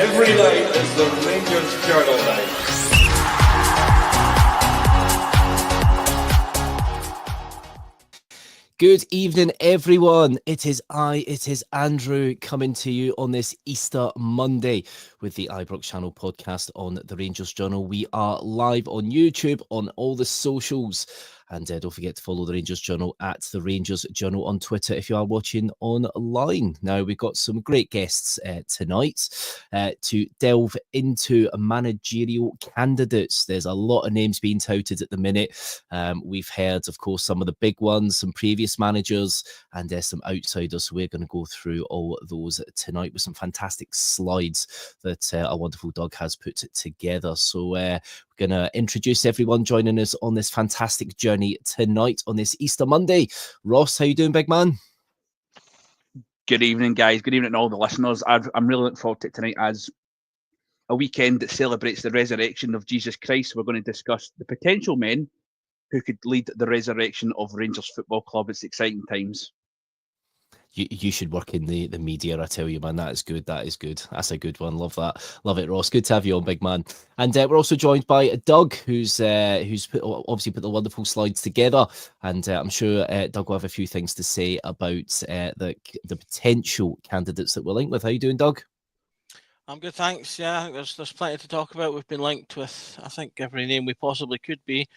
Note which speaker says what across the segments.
Speaker 1: Every night is the Rangers Journal night.
Speaker 2: Good evening, everyone. It is Andrew, coming to you on this Easter Monday with the Ibrox Channel podcast on the Rangers Journal. We are live on YouTube, on all the socials, and don't forget to follow the Rangers Journal at the Rangers Journal on Twitter if you are watching online. Now, we've got some great guests tonight to delve into managerial candidates. There's a lot of names being touted at the minute. We've heard, of course, some of the big ones, some previous managers, and there's some outsiders. So we're going to go through all those tonight with some fantastic slides that our wonderful Doug has put together. So we're going to introduce everyone joining us on this fantastic journey tonight on this Easter Monday. Ross, how you doing, big man?
Speaker 3: Good evening, guys. Good evening to all the listeners. I'm really looking forward to it tonight as a weekend that celebrates the resurrection of Jesus Christ. We're going to discuss the potential men who could lead the resurrection of Rangers Football Club. It's exciting times.
Speaker 2: You should work in the media, I tell you, man. That is good. That is good. That's a good one. Love that. Love it, Ross. Good to have you on, big man. And we're also joined by Doug, who's obviously put the wonderful slides together. And I'm sure Doug will have a few things to say about the potential candidates that we're linked with. How you doing, Doug?
Speaker 4: I'm good, thanks. Yeah, I think there's plenty to talk about. We've been linked with, I think, every name we possibly could be.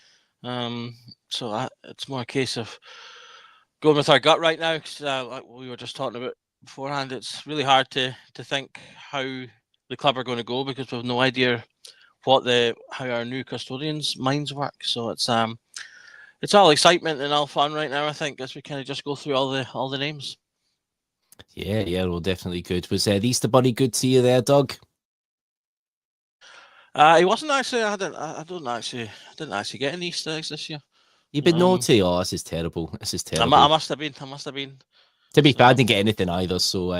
Speaker 4: So it's more a case of going with our gut right now, because like we were just talking about beforehand, it's really hard to think how the club are going to go, because we have no idea how our new custodians' minds work. So it's all excitement and all fun right now, I think, as we kind of just go through all the names.
Speaker 2: Yeah, well, definitely good. Was the Easter Bunny good to you there, Doug?
Speaker 4: He wasn't actually. I didn't actually get any Easter eggs this year.
Speaker 2: You've been naughty. Oh, this is terrible. This is terrible.
Speaker 4: I must have been.
Speaker 2: To be fair, I didn't get anything either. So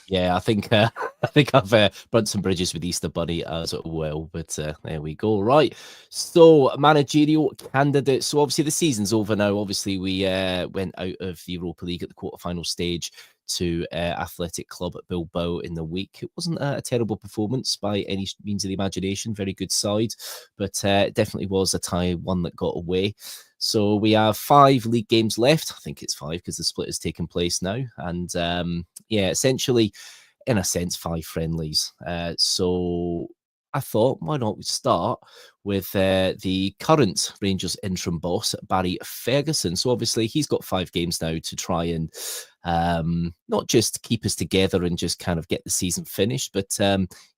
Speaker 2: yeah, I think I've burnt some bridges with Easter Bunny as well. But there we go. Right. So managerial candidates. So obviously the season's over now. Obviously we went out of the Europa League at the quarterfinal stage to Athletic Club at Bilbao in the week. It wasn't a terrible performance by any means of the imagination. Very good side, but definitely was a tie, one that got away. So we have 5 league games left. I think it's 5 because the split has taken place now. And yeah, essentially, in a sense, 5 friendlies. So I thought, why not we start with the current Rangers interim boss, Barry Ferguson. So obviously he's got 5 games now to try and not just keep us together and just kind of get the season finished, but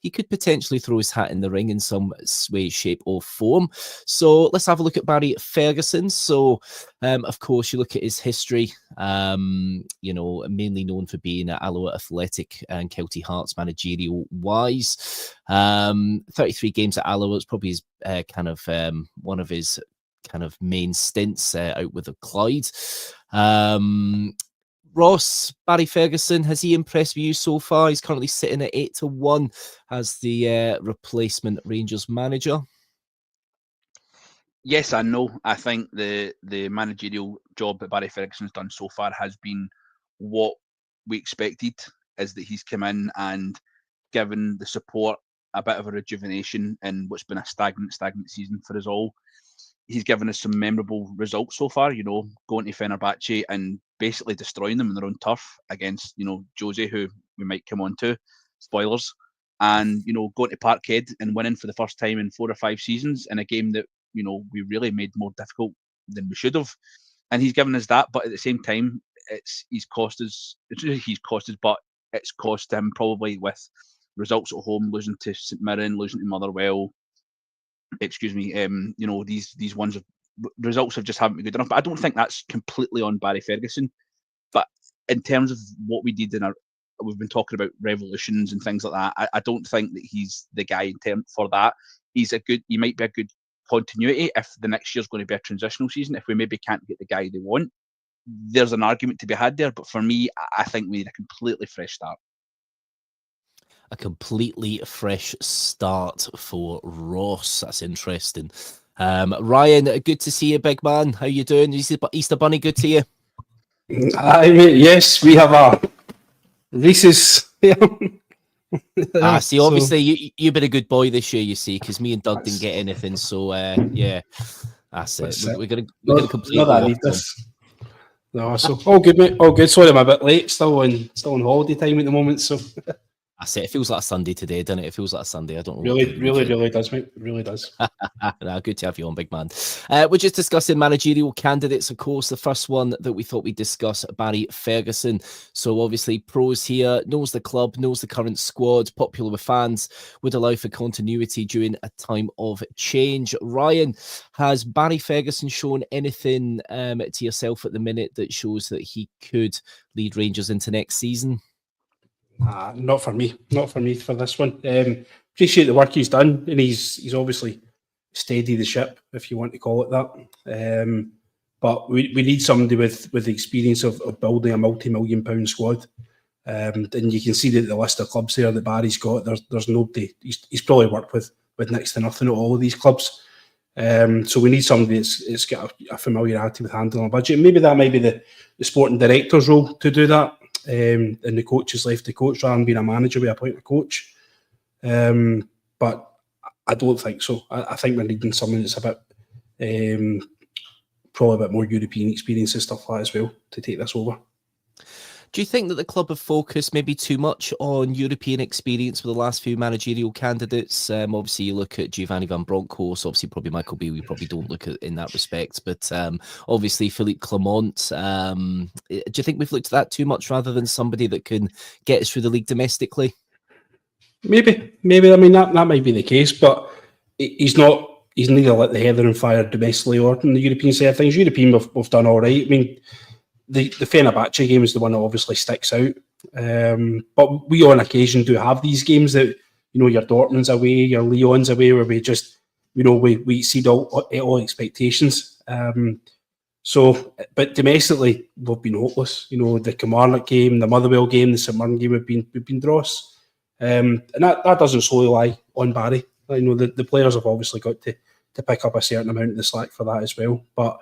Speaker 2: he could potentially throw his hat in the ring in some way, shape or form. So let's have a look at Barry Ferguson. So of course, you look at his history, mainly known for being at Alloa Athletic and Kelty Hearts managerial wise. 33 games at Alloa. It's probably his one of his kind of main stints out with the Clyde. Ross, Barry Ferguson, has he impressed with you so far? He's currently sitting at 8-1 as the replacement Rangers manager.
Speaker 3: Yes and no. I think the managerial job that Barry Ferguson's done so far has been what we expected, is that he's come in and given the support a bit of a rejuvenation in what's been a stagnant season for us all. He's given us some memorable results so far, going to Fenerbahce and basically destroying them in their own turf against, Jose, who we might come on to, spoilers, and, going to Parkhead and winning for the first time in 4 or 5 seasons in a game that, we really made more difficult than we should have. And he's given us that, but at the same time, he's cost us, but it's cost him probably with results at home, losing to St Mirren, losing to Motherwell. These ones of results just haven't been good enough. But I don't think that's completely on Barry Ferguson. But in terms of what we did we've been talking about revolutions and things like that. I don't think that he's the guy for that. He might be a good continuity if the next year's going to be a transitional season. If we maybe can't get the guy they want, there's an argument to be had there. But for me, I think we need a completely fresh start.
Speaker 2: A completely fresh start for Ross. That's interesting. Ryan, good to see you, big man. How you doing? Easter Bunny, good to you?
Speaker 5: Yes, we have a Reese's
Speaker 2: See,
Speaker 5: So
Speaker 2: obviously you've been a good boy this year, you see, because me and Doug didn't
Speaker 5: that's-
Speaker 2: get anything. So yeah, that's it.
Speaker 5: that's
Speaker 2: We're gonna
Speaker 5: not
Speaker 2: completely
Speaker 5: that I
Speaker 2: off
Speaker 5: need
Speaker 2: them.
Speaker 5: this. No, so all good, mate. All good. Sorry, I'm a bit late. Still on holiday time at the moment. So
Speaker 2: That's it. It feels like a Sunday today, doesn't it? It feels like a Sunday. I don't know. what to do with it.
Speaker 5: really does, mate. It really does.
Speaker 2: No, good to have you on, big man. We're just discussing managerial candidates, of course. The first one that we thought we'd discuss, Barry Ferguson. So obviously pros here, knows the club, knows the current squad, popular with fans, would allow for continuity during a time of change. Ryan, has Barry Ferguson shown anything to yourself at the minute that shows that he could lead Rangers into next season?
Speaker 5: Not for me. Not for me for this one. Appreciate the work he's done, and he's obviously steadied the ship, if you want to call it that. But we need somebody with the experience of building a multi-million-pound squad. And you can see that the list of clubs there that Barry's got. There's nobody. He's probably worked with next to nothing at all of these clubs. So we need somebody that's got a familiarity with handling a budget. Maybe that might be the sporting director's role to do that. And the coach is left to coach rather than being a manager. We appoint a coach. But I don't think so. I think we're needing someone that's a bit, probably a bit more European experience and stuff like that as well to take this over.
Speaker 2: Do you think that the club have focused maybe too much on European experience with the last few managerial candidates? Obviously, you look at Giovanni Van Bronckhorst, obviously probably Michael Beale, we probably don't look at in that respect, but obviously Philippe Clement. Do you think we've looked at that too much rather than somebody that can get us through the league domestically?
Speaker 5: Maybe. I mean, that might be the case, but he's not. He's neither lit the heather on fire domestically or in the European side of things. European, we've done all right. I mean, the Fenerbahce game is the one that obviously sticks out. But we on occasion do have these games that, your Dortmund's away, your Lyon's away, where we just, we exceed all expectations. But domestically, we've been hopeless. The Kilmarnock game, the Motherwell game, the St Mirren game, we've been dross. And that doesn't solely lie on Barry. The players have obviously got to pick up a certain amount of the slack for that as well. But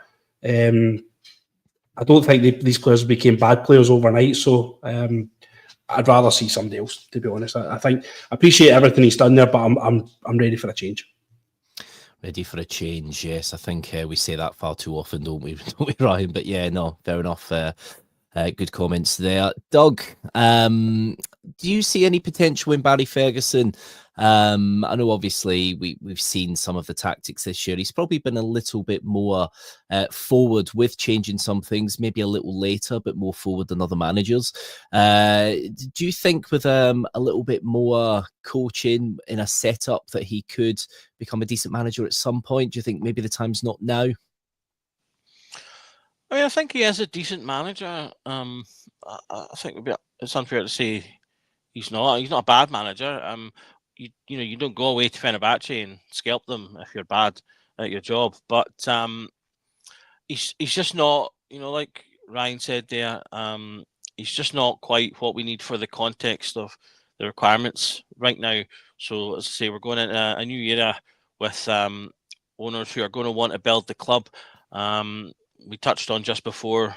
Speaker 5: I don't think these players became bad players overnight. So I'd rather see somebody else, to be honest. I think I appreciate everything he's done there, but I'm ready for a change.
Speaker 2: Ready for a change, yes. I think we say that far too often, don't we, Ryan? But yeah, no, fair enough. Good comments there. Doug, do you see any potential in Barry Ferguson? I know obviously we've seen some of the tactics this year. He's probably been a little bit more forward with changing some things, maybe a little later, but more forward than other managers. Do you think with a little bit more coaching in a setup that he could become a decent manager at some point? Do you think maybe the time's not now?
Speaker 4: I mean, I think he is a decent manager. I think it's unfair to say he's not. He's not a bad manager. You don't go away to Fenerbahce and scalp them if you're bad at your job. But he's just not. Like Ryan said there, he's just not quite what we need for the context of the requirements right now. So as I say, we're going into a new era with owners who are going to want to build the club. We touched on just before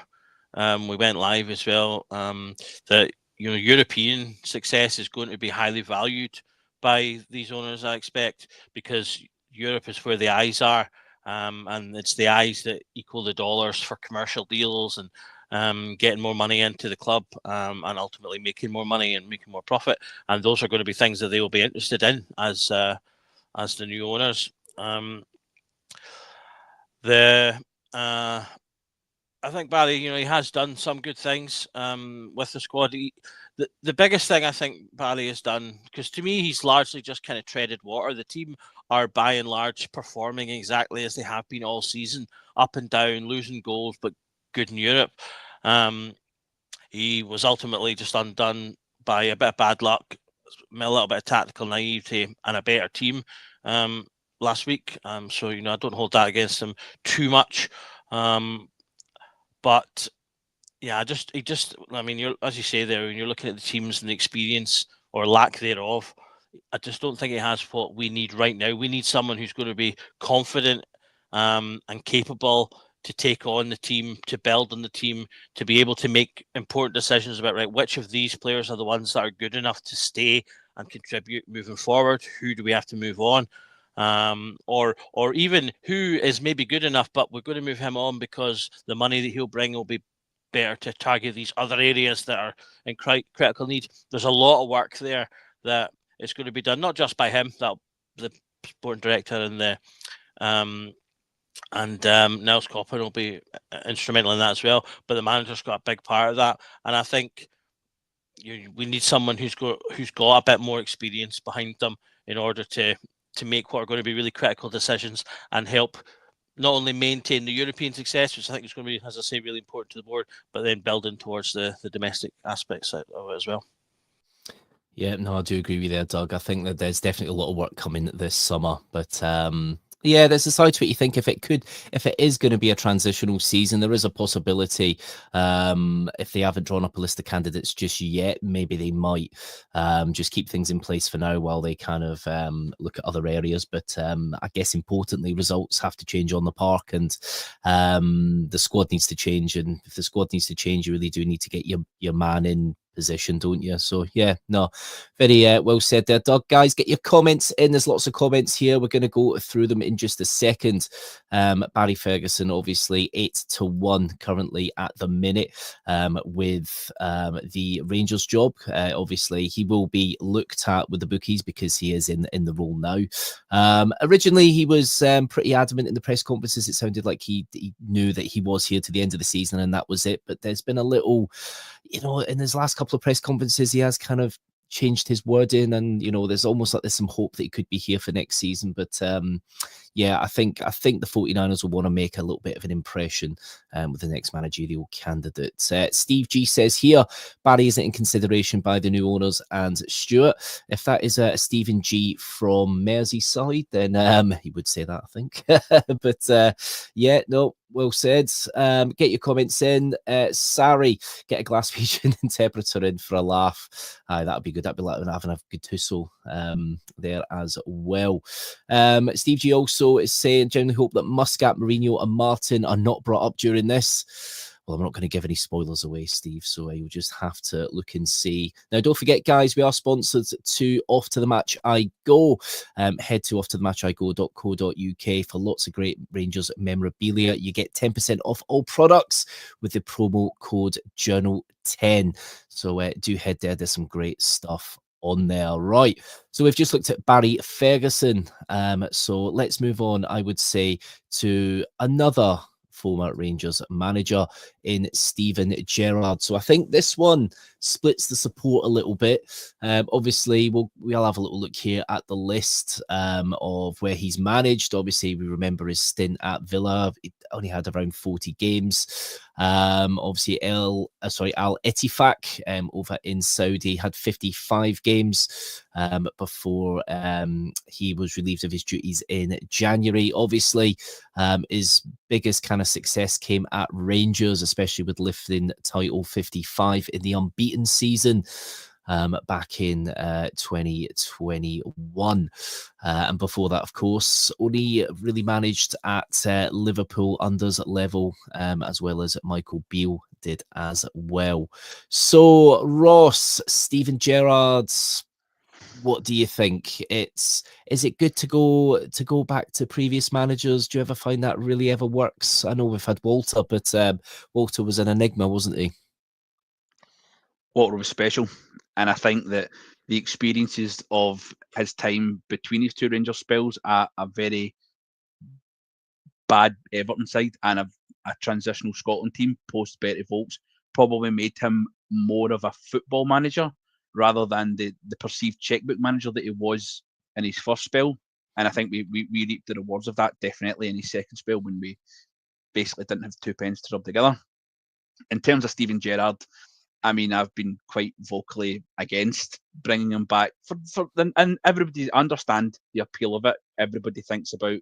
Speaker 4: we went live as well that European success is going to be highly valued by these owners, I expect, because Europe is where the eyes are, and it's the eyes that equal the dollars for commercial deals and getting more money into the club and ultimately making more money and making more profit. And those are going to be things that they will be interested in as the new owners. I think Barry, he has done some good things with the squad. The biggest thing I think Barry has done, because to me he's largely just kind of treaded water. The team are by and large performing exactly as they have been all season, up and down, losing goals, but good in Europe. He was ultimately just undone by a bit of bad luck, a little bit of tactical naivety, and a better team last week. So I don't hold that against him too much. But yeah, I mean, as you say there, when you're looking at the teams and the experience or lack thereof, I just don't think it has what we need right now. We need someone who's going to be confident and capable to take on the team, to build on the team, to be able to make important decisions about, right, which of these players are the ones that are good enough to stay and contribute moving forward? Who do we have to move on? Or even who is maybe good enough, but we're going to move him on because the money that he'll bring will be better to target these other areas that are in critical need. There's a lot of work there that is going to be done, not just by him, that the sporting director and the Nels Coppin will be instrumental in that as well. But the manager's got a big part of that, and I think we need someone who's got a bit more experience behind them in order to make what are going to be really critical decisions and help not only maintain the European success, which I think is going to be, as I say, really important to the board, but then building towards the domestic aspects of it as well.
Speaker 2: Yeah, no, I do agree with you there, Doug. I think that there's definitely a lot of work coming this summer, but yeah, there's a side to it. You think if it is going to be a transitional season, there is a possibility. If they haven't drawn up a list of candidates just yet, maybe they might just keep things in place for now while they kind of look at other areas. But I guess importantly, results have to change on the park, and the squad needs to change. And if the squad needs to change, you really do need to get your man in position, don't you? So yeah, no, very well said there, Doug. Guys, get your comments in. There's lots of comments here. We're going to go through them in just a second. Barry Ferguson, obviously 8-1 currently at the minute with the Rangers job. Obviously, he will be looked at with the bookies because he is in the role now. Originally, he was pretty adamant in the press conferences. It sounded like he knew that he was here to the end of the season and that was it. But there's been a little, in his last couple of press conferences, he has kind of changed his wording, and there's almost like there's some hope that he could be here for next season. But yeah, I think the 49ers will want to make a little bit of an impression with the next managerial candidate. Steve G says here, Barry isn't in consideration by the new owners and Stuart. If that is Stephen G from Merseyside, then he would say that, I think. But yeah, no, well said. Get your comments in. Sari, get a glass vision interpreter in for a laugh. That'd be good. That'd be like having a good tussle there as well. Steve G also is saying, genuinely hope that Muscat, Mourinho and Martin are not brought up during this. Well, I'm not going to give any spoilers away, Steve, so you'll just have to look and see. Now, don't forget, guys, we are sponsored to Off to the Match I Go. Head to offtothematchigo.co.uk for lots of great Rangers memorabilia. You get 10% off all products with the promo code Journal10. So do head there. There's some great stuff on there. Right, so we've just looked at Barry Ferguson. So let's move on, I would say, to another former Rangers manager in Steven Gerrard. So I think this one splits the support a little bit. Obviously, we'll have a little look here at the list of where he's managed. Obviously, we remember his stint at Villa. He only had around 40 games. Obviously, Al Ettifaq over in Saudi had 55 games before he was relieved of his duties in January. Obviously, his biggest kind of success came at Rangers, especially with lifting title 55 in the unbeaten season back in 2021. And before that, of course, only really managed at Liverpool unders level, as well as Michael Beale did as well. So, Ross, Steven Gerrard, what do you think? Is it good to go back to previous managers? Do you ever find that really ever works? I know we've had Walter, but Walter was an enigma, wasn't he?
Speaker 3: Walter was special, and I think that the experiences of his time between his two Rangers spells at a very bad Everton side and a transitional Scotland team post Bertie Vogts probably made him more of a football manager rather than the perceived checkbook manager that he was in his first spell. And I think we reaped the rewards of that definitely in his second spell when we basically didn't have two pens to rub together. In terms of Steven Gerrard, I mean, I've been quite vocally against bringing him back and everybody understand the appeal of it. Everybody thinks about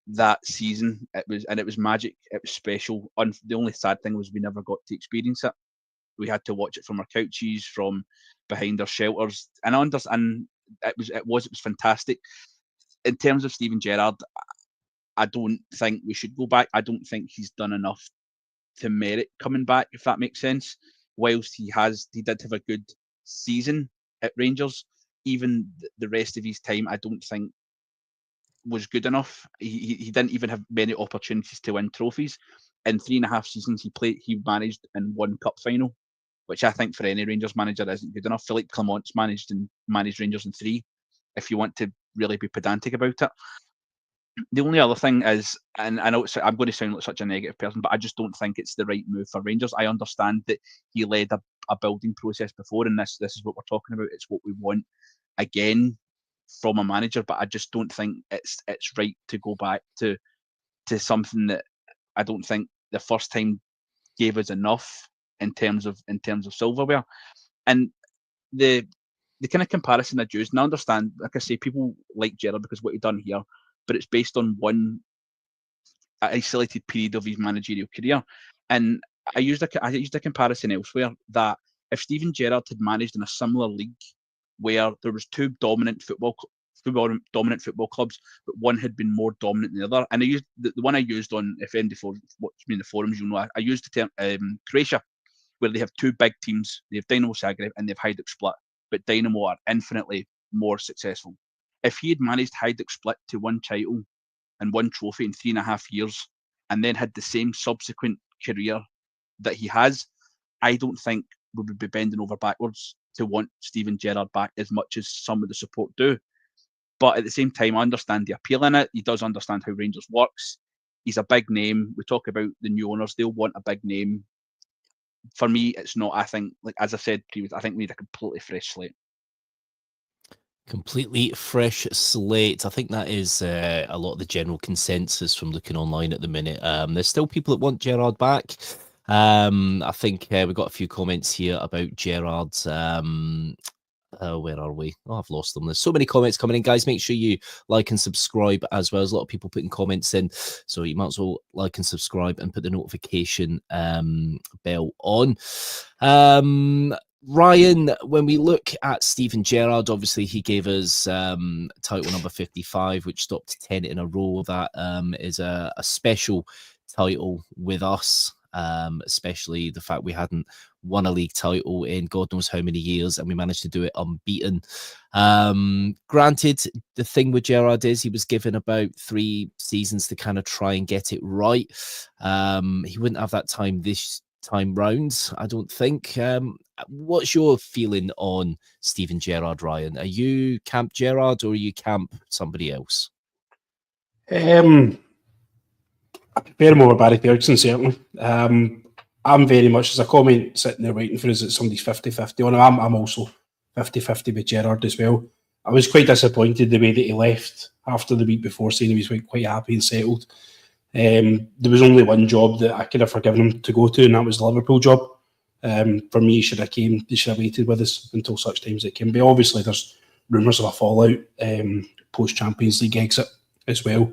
Speaker 3: that season. It was magic. It was special. The only sad thing was we never got to experience it. We had to watch it from our couches, from behind our shelters, and it was fantastic. In terms of Steven Gerrard, I don't think we should go back. I don't think he's done enough to merit coming back, if that makes sense. Whilst he did have a good season at Rangers, even the rest of his time, I don't think was good enough. He didn't even have many opportunities to win trophies. In 3.5 seasons he managed in one cup final, which I think for any Rangers manager isn't good enough. Philippe Clement's managed Rangers in 3, if you want to really be pedantic about it. The only other thing is, and I know I'm going to sound like such a negative person, but I just don't think it's the right move for Rangers. I understand that he led a building process before, and this is what we're talking about. It's what we want again from a manager, but I just don't think it's right to go back to something that I don't think the first time gave us enough in terms of silverware. And the kind of comparison I used, and I understand, like I say, people like Gerrard because what he done here, but it's based on one isolated period of his managerial career. And I used a comparison elsewhere that if Steven Gerrard had managed in a similar league where there was two dominant football clubs, but one had been more dominant than the other. And I used the one I used on, if any watch me in the forums, you'll know, I used the term Croatia, where they have two big teams. They have Dynamo Zagreb and they have Hajduk Split, but Dynamo are infinitely more successful. If he had managed Hajduk Split to one title and one trophy in 3.5 years, and then had the same subsequent career that he has, I don't think we would be bending over backwards to want Steven Gerrard back as much as some of the support do. But at the same time, I understand the appeal in it. He does understand how Rangers works. He's a big name. We talk about the new owners. They'll want a big name. For me, it's not. I think, like as I said previously, I think we need a completely fresh slate.
Speaker 2: Completely fresh slate. I think that is a lot of the general consensus from looking online at the minute. There's still people that want Gerrard back. I think we've got a few comments here about Gerrard's. Where are we? Oh, I've lost them. There's so many comments coming in, guys. Make sure you like and subscribe as well. There's a lot of people putting comments in, so you might as well like and subscribe and put the notification bell on. Ryan, when we look at Steven Gerrard, obviously he gave us title number 55, which stopped 10 in a row. That is a special title with us, especially the fact we hadn't won a league title in God knows how many years, and we managed to do it unbeaten. Granted, the thing with Gerrard is he was given about 3 seasons to kind of try and get it right. He wouldn't have that time this time round, I don't think. What's your feeling on Steven Gerrard, Ryan? Are you camp Gerrard or are you camp somebody else?
Speaker 5: I prefer him over Barry Ferguson, certainly. I'm very much, as a comment sitting there waiting for us, that somebody's 50-50 on him. I'm also 50-50 with Gerrard as well. I was quite disappointed the way that he left after the week before, saying he was quite happy and settled. There was only one job that I could have forgiven him to go to, and that was the Liverpool job. For me, he should have waited with us until such times it can be. Obviously, there's rumours of a fallout post-Champions League exit as well.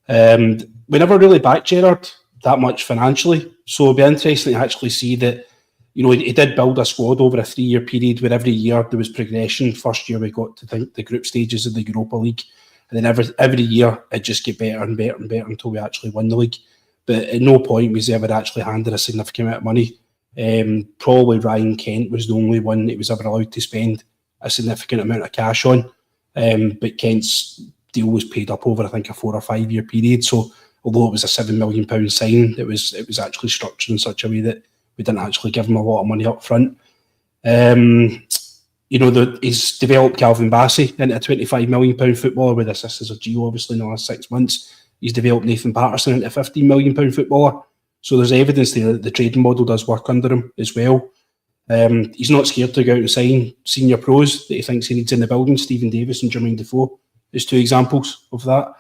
Speaker 5: We never really backed Gerrard that much financially, so it'll be interesting to actually see that, you know, he did build a squad over a 3-year period where every year there was progression. First year we got to think the group stages of the Europa League, and then every year it just get better and better and better until we actually won the league. But at no point was he ever actually handed a significant amount of money. Probably Ryan Kent was the only one that was ever allowed to spend a significant amount of cash on. But Kent's deal was paid up over, I think, a 4 or 5 year period. So although it was a £7 million signing, it was actually structured in such a way that we didn't actually give him a lot of money up front. You know, he's developed Calvin Bassey into a £25 million footballer with assistance of Gio, obviously, in the last 6 months. He's developed Nathan Patterson into a £15 million footballer. So there's evidence that the trading model does work under him as well. He's not scared to go out and sign senior pros that he thinks he needs in the building. Stephen Davis and Jermaine Defoe is 2 examples of that.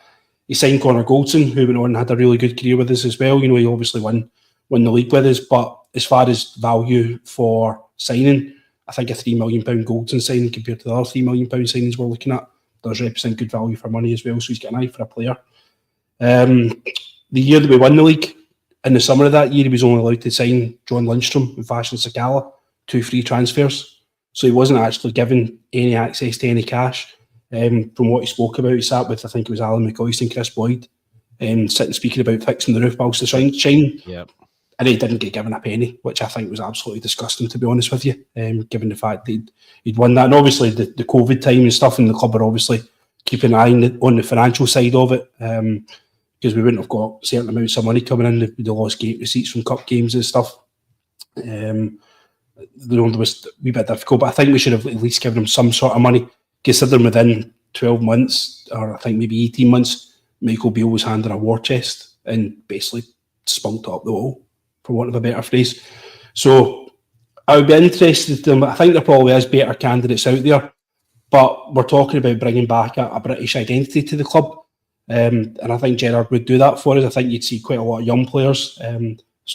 Speaker 5: He signed Connor Goldson, who went on and had a really good career with us as well. You know, he obviously won the league with us, but as far as value for signing, I think a £3 million Goldson signing compared to the other £3 million signings we're looking at does represent good value for money as well. So he's got an eye for a player. The year that we won the league, in the summer of that year, he was only allowed to sign John Lundstrom and Fashion Sakala, 2 free transfers. So he wasn't actually given any access to any cash. From what he spoke about, he sat with, I think it was Alan McCoist and Chris Boyd, sitting speaking about fixing the roof whilst the sun shine.
Speaker 2: Yeah.
Speaker 5: and he didn't get given a penny, which I think was absolutely disgusting, to be honest with you, given the fact that he'd won that. And obviously the COVID time and stuff, and the club are obviously keeping an eye on the financial side of it, because we wouldn't have got certain amounts of money coming in. We'd have lost gate receipts from cup games and stuff. There was a wee bit difficult, but I think we should have at least given him some sort of money, considering within 12 months, or I think maybe 18 months, Michael Beale was handed a war chest and basically spunked up the wall, for want of a better phrase. So I would be interested in, I think there probably is better candidates out there, but we're talking about bringing back a British identity to the club. And I think Gerrard would do that for us. I think you'd see quite a lot of young players.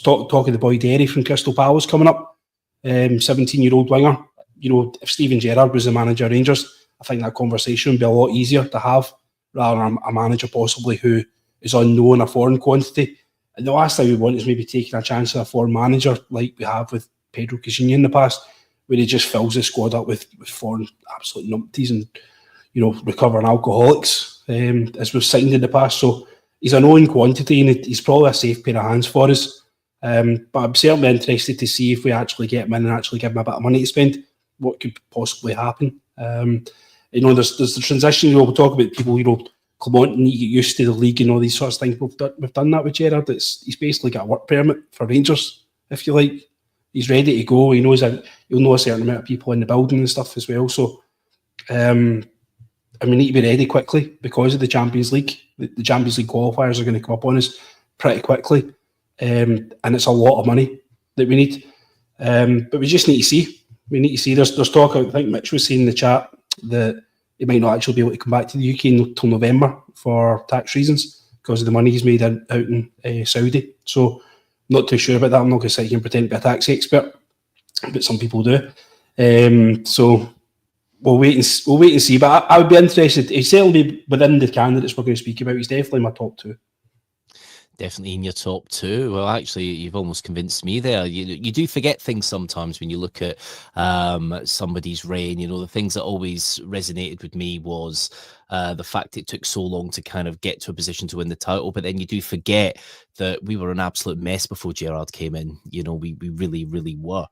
Speaker 5: Talking the boy Derry from Crystal Palace coming up, 17-year-old winger. You know, if Steven Gerrard was the manager of Rangers, I think that conversation would be a lot easier to have, rather than a manager possibly who is unknown, a foreign quantity. And the last thing we want is maybe taking a chance on a foreign manager like we have with Pedro Caixinha in the past, where he just fills the squad up with foreign absolute numpties and, you know, recovering alcoholics, as we've signed in the past. So he's a known quantity, and he's probably a safe pair of hands for us. But I'm certainly interested to see if we actually get him in and actually give him a bit of money to spend, what could possibly happen. You know, there's the transition. You know, we'll talk about people, you know, wanting to get used to the league and all these sorts of things. We've done that with Gerrard. He's basically got a work permit for Rangers, if you like. He's ready to go. He knows that he'll know a certain amount of people in the building and stuff as well. So, and we need to be ready quickly because of the Champions League. The Champions League qualifiers are going to come up on us pretty quickly, and it's a lot of money that we need. But we just need to see. We need to see. There's talk. I think Mitch was saying in the chat that he might not actually be able to come back to the UK until November for tax reasons because of the money he's made out in Saudi. So, not too sure about that. I'm not going to sit here and pretend to be a tax expert, but some people do. So we'll wait and see. But I would be interested. He's certainly be within the candidates we're going to speak about. He's definitely my top two.
Speaker 2: Definitely in your top two. Well, actually, you've almost convinced me there. You do forget things sometimes when you look at somebody's reign. You know, the things that always resonated with me was the fact it took so long to kind of get to a position to win the title. But then you do forget that we were an absolute mess before Gerrard came in. You know, we really, really were.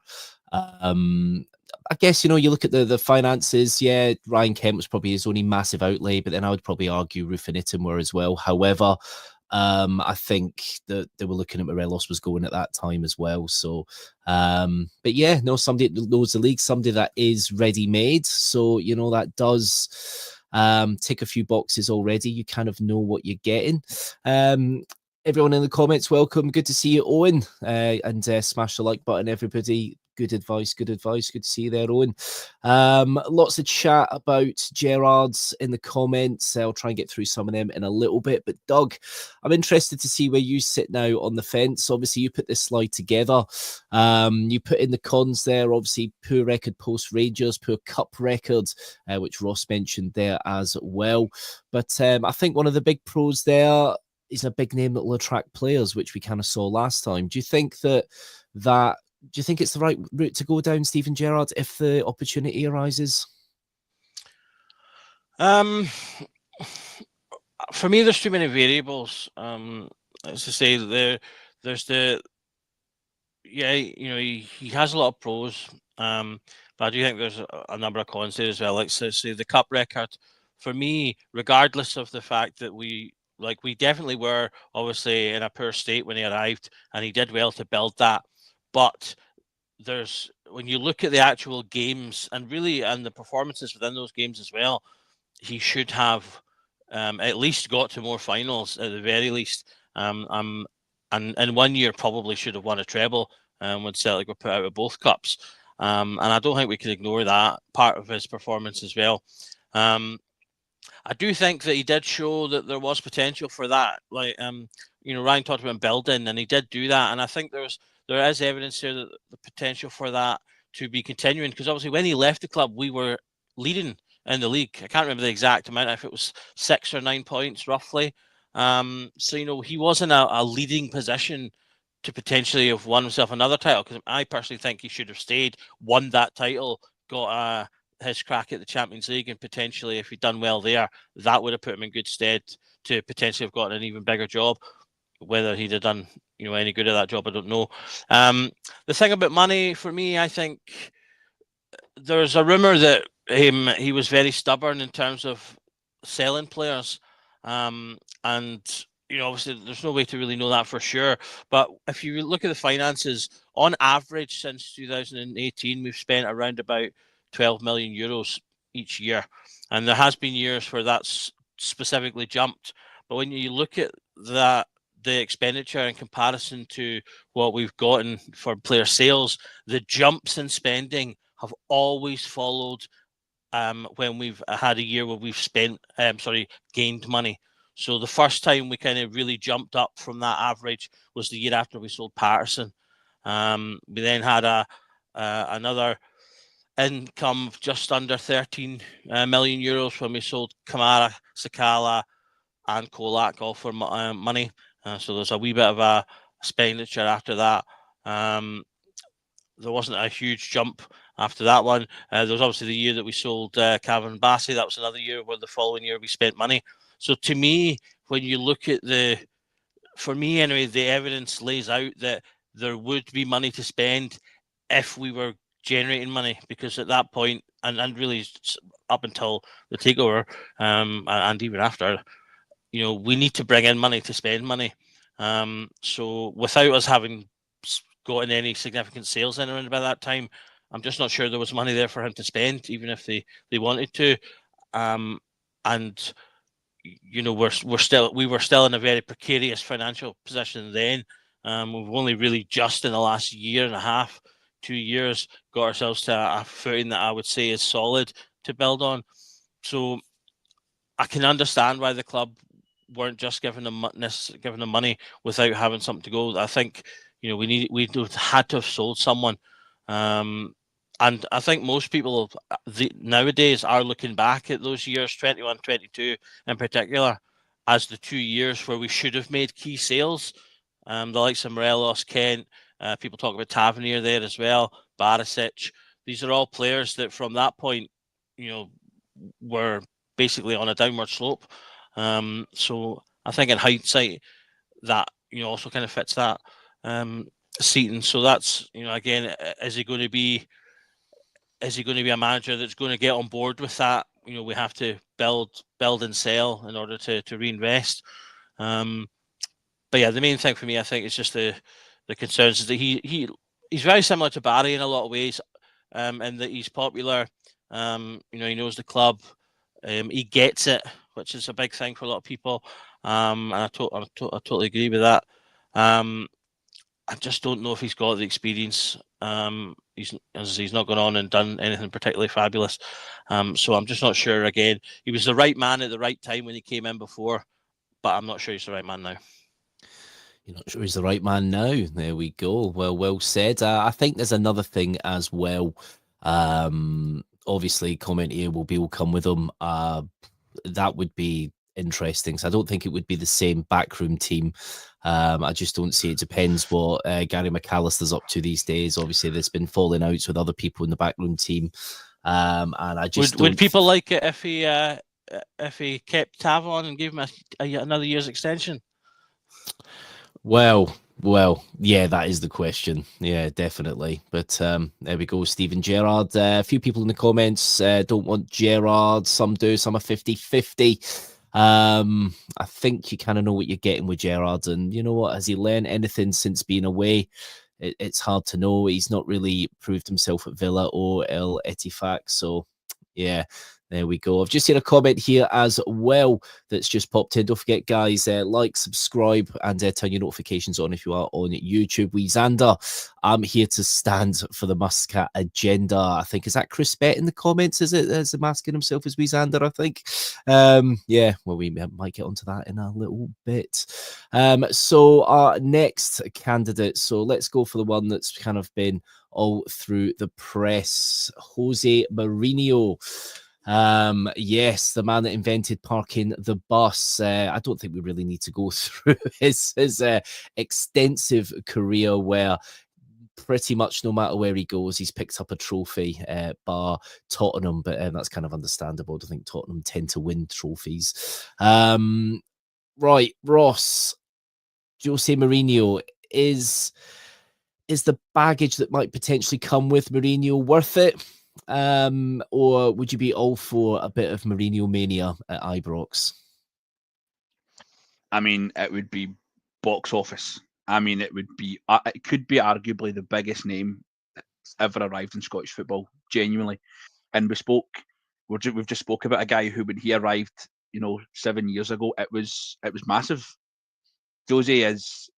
Speaker 2: I guess, you know, you look at the finances. Yeah, Ryan Kent was probably his only massive outlay, but then I would probably argue Roof and Itten were as well. However, I think that they were looking at Morelos was going at that time as well. So, but yeah, no, somebody that knows the league, somebody that is ready-made. So, you know, that does tick a few boxes already. You kind of know what you're getting. Everyone in the comments, welcome. Good to see you, Owen. And smash the like button, everybody. Good advice, good advice. Good to see you there, Owen. Lots of chat about Gerrard's in the comments. I'll try and get through some of them in a little bit. But Doug, I'm interested to see where you sit now on the fence. Obviously, you put this slide together. You put in the cons there. Obviously, poor record post Rangers, poor cup record, which Ross mentioned there as well. But I think one of the big pros there is a big name that will attract players, which we kind of saw last time. Do you think do you think it's the right route to go down, Steven Gerrard, if the opportunity arises?
Speaker 4: For me, there's too many variables. As I say, there's the you know, he has a lot of pros, but I do think there's a number of cons there as well. Like, so say the cup record, for me, regardless of the fact that we definitely were obviously in a poor state when he arrived, and he did well to build that. But when you look at the actual games and the performances within those games as well, he should have at least got to more finals at the very least. And in 1 year probably should have won a treble when Celtic were put out of both cups. And I don't think we can ignore that part of his performance as well. I do think that he did show that there was potential for that. Like, you know, Ryan talked about building, and he did do that. And I think there is evidence here that the potential for that to be continuing, because obviously when he left the club, we were leading in the league. I can't remember the exact amount, if it was 6 or 9 points roughly. So, you know, he was in a leading position to potentially have won himself another title, because I personally think he should have stayed, won that title, got his crack at the Champions League, and potentially, if he'd done well there, that would have put him in good stead to potentially have gotten an even bigger job. Whether he'd have done any good at that job, I don't know. The thing about money for me, I think there's a rumor that he was very stubborn in terms of selling players, and obviously there's no way to really know that for sure. But if you look at the finances, on average since 2018, we've spent around about 12 million euros each year, and there has been years where that's specifically jumped. But when you look at that, the expenditure in comparison to what we've gotten for player sales, the jumps in spending have always followed when we've had a year where we've gained money. So the first time we kind of really jumped up from that average was the year after we sold Patterson. We then had another income of just under 13 million euros when we sold Kamara, Sakala, and Kolak, all for money. So there's a wee bit of a expenditure after that. There wasn't a huge jump after that one. There was obviously the year that we sold Cavan Bassey. That was another year where the following year we spent money. So to me, when you look at for me anyway, the evidence lays out that there would be money to spend if we were generating money, because at that point, and really up until the takeover, and even after, we need to bring in money to spend money. So without us having gotten any significant sales in around about that time, I'm just not sure there was money there for him to spend, even if they wanted to. And we were still in a very precarious financial position then. We've only really just in the last year and a half, 2 years, got ourselves to a footing that I would say is solid to build on. So I can understand why the club weren't just giving them money without having something to go. I think we had to have sold someone, and I think most people nowadays are looking back at those years, 21, 22 in particular, as the 2 years where we should have made key sales. The likes of Morelos, Kent, people talk about Tavernier there as well, Barisic. These are all players that from that point, were basically on a downward slope. So I think in hindsight, that also kind of fits that Seaton. So that's again, is he going to be a manager that's going to get on board with that? We have to build and sell in order to reinvest. But yeah, the main thing for me, I think, is just the concerns is that he's very similar to Barry in a lot of ways, and that he's popular. He knows the club. He gets it, which is a big thing for a lot of people. And I totally agree with that. I just don't know if he's got the experience. He's not gone on and done anything particularly fabulous. So I'm just not sure. Again, he was the right man at the right time when he came in before, but I'm not sure he's the right man now.
Speaker 2: You're not sure he's the right man now. There we go. Well said. I think there's another thing as well. Obviously, comment here will come with him. That would be interesting. So I don't think it would be the same backroom team. I just don't see. It depends what Gary McAllister's up to these days. Obviously, there's been falling outs with other people in the backroom team, and I just
Speaker 4: would people like it if he kept Tav on and gave him another year's extension?
Speaker 2: Well, yeah, that is the question. Yeah, definitely. But there we go, Stephen Gerrard. A few people in the comments don't want Gerrard. Some do. Some are 50-50. I think you kind of know what you're getting with Gerrard. And you know what? Has he learned anything since being away? It's hard to know. He's not really proved himself at Villa or El Ettifaq. So, yeah. There we go. I've just seen a comment here as well that's just popped in. Don't forget, guys, like, subscribe, and turn your notifications on if you are on YouTube. Xander, I'm here to stand for the Muscat agenda. I think, is that Chris Bett in the comments? Is it? As masking himself as Xander, I think. Yeah, well, we might get onto that in a little bit. So our next candidate. So let's go for the one that's kind of been all through the press. Jose Mourinho. Yes, the man that invented parking the bus. I don't think we really need to go through his extensive career where pretty much no matter where he goes, he's picked up a trophy, bar Tottenham, but that's kind of understandable. I think Tottenham tend to win trophies. Right, Ross, Jose Mourinho, is the baggage that might potentially come with Mourinho worth it? Or would you be all for a bit of Mourinho mania at Ibrox?
Speaker 3: I mean, it would be box office. I mean, it could be arguably the biggest name that's ever arrived in Scottish football, genuinely. And we've just spoke about a guy who, when he arrived, 7 years ago, it was massive. Jose is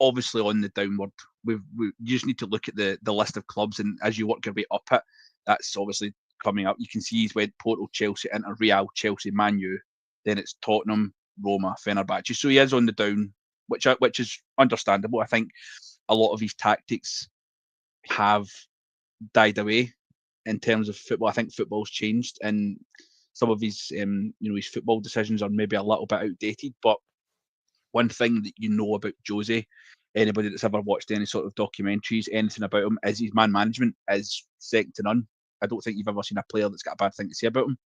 Speaker 3: obviously on the downward. We just need to look at the list of clubs, and as you work your way up it, that's obviously coming up. You can see he's went Porto, Chelsea, Inter, Real, Chelsea, Man U. Then it's Tottenham, Roma, Fenerbahce. So he is on the down, which is understandable. I think a lot of his tactics have died away in terms of football. I think football's changed, and some of his his football decisions are maybe a little bit outdated. But one thing that you know about Jose, anybody that's ever watched any sort of documentaries, anything about him, is his man management is second to none. I don't think you've ever seen a player that's got a bad thing to say about him.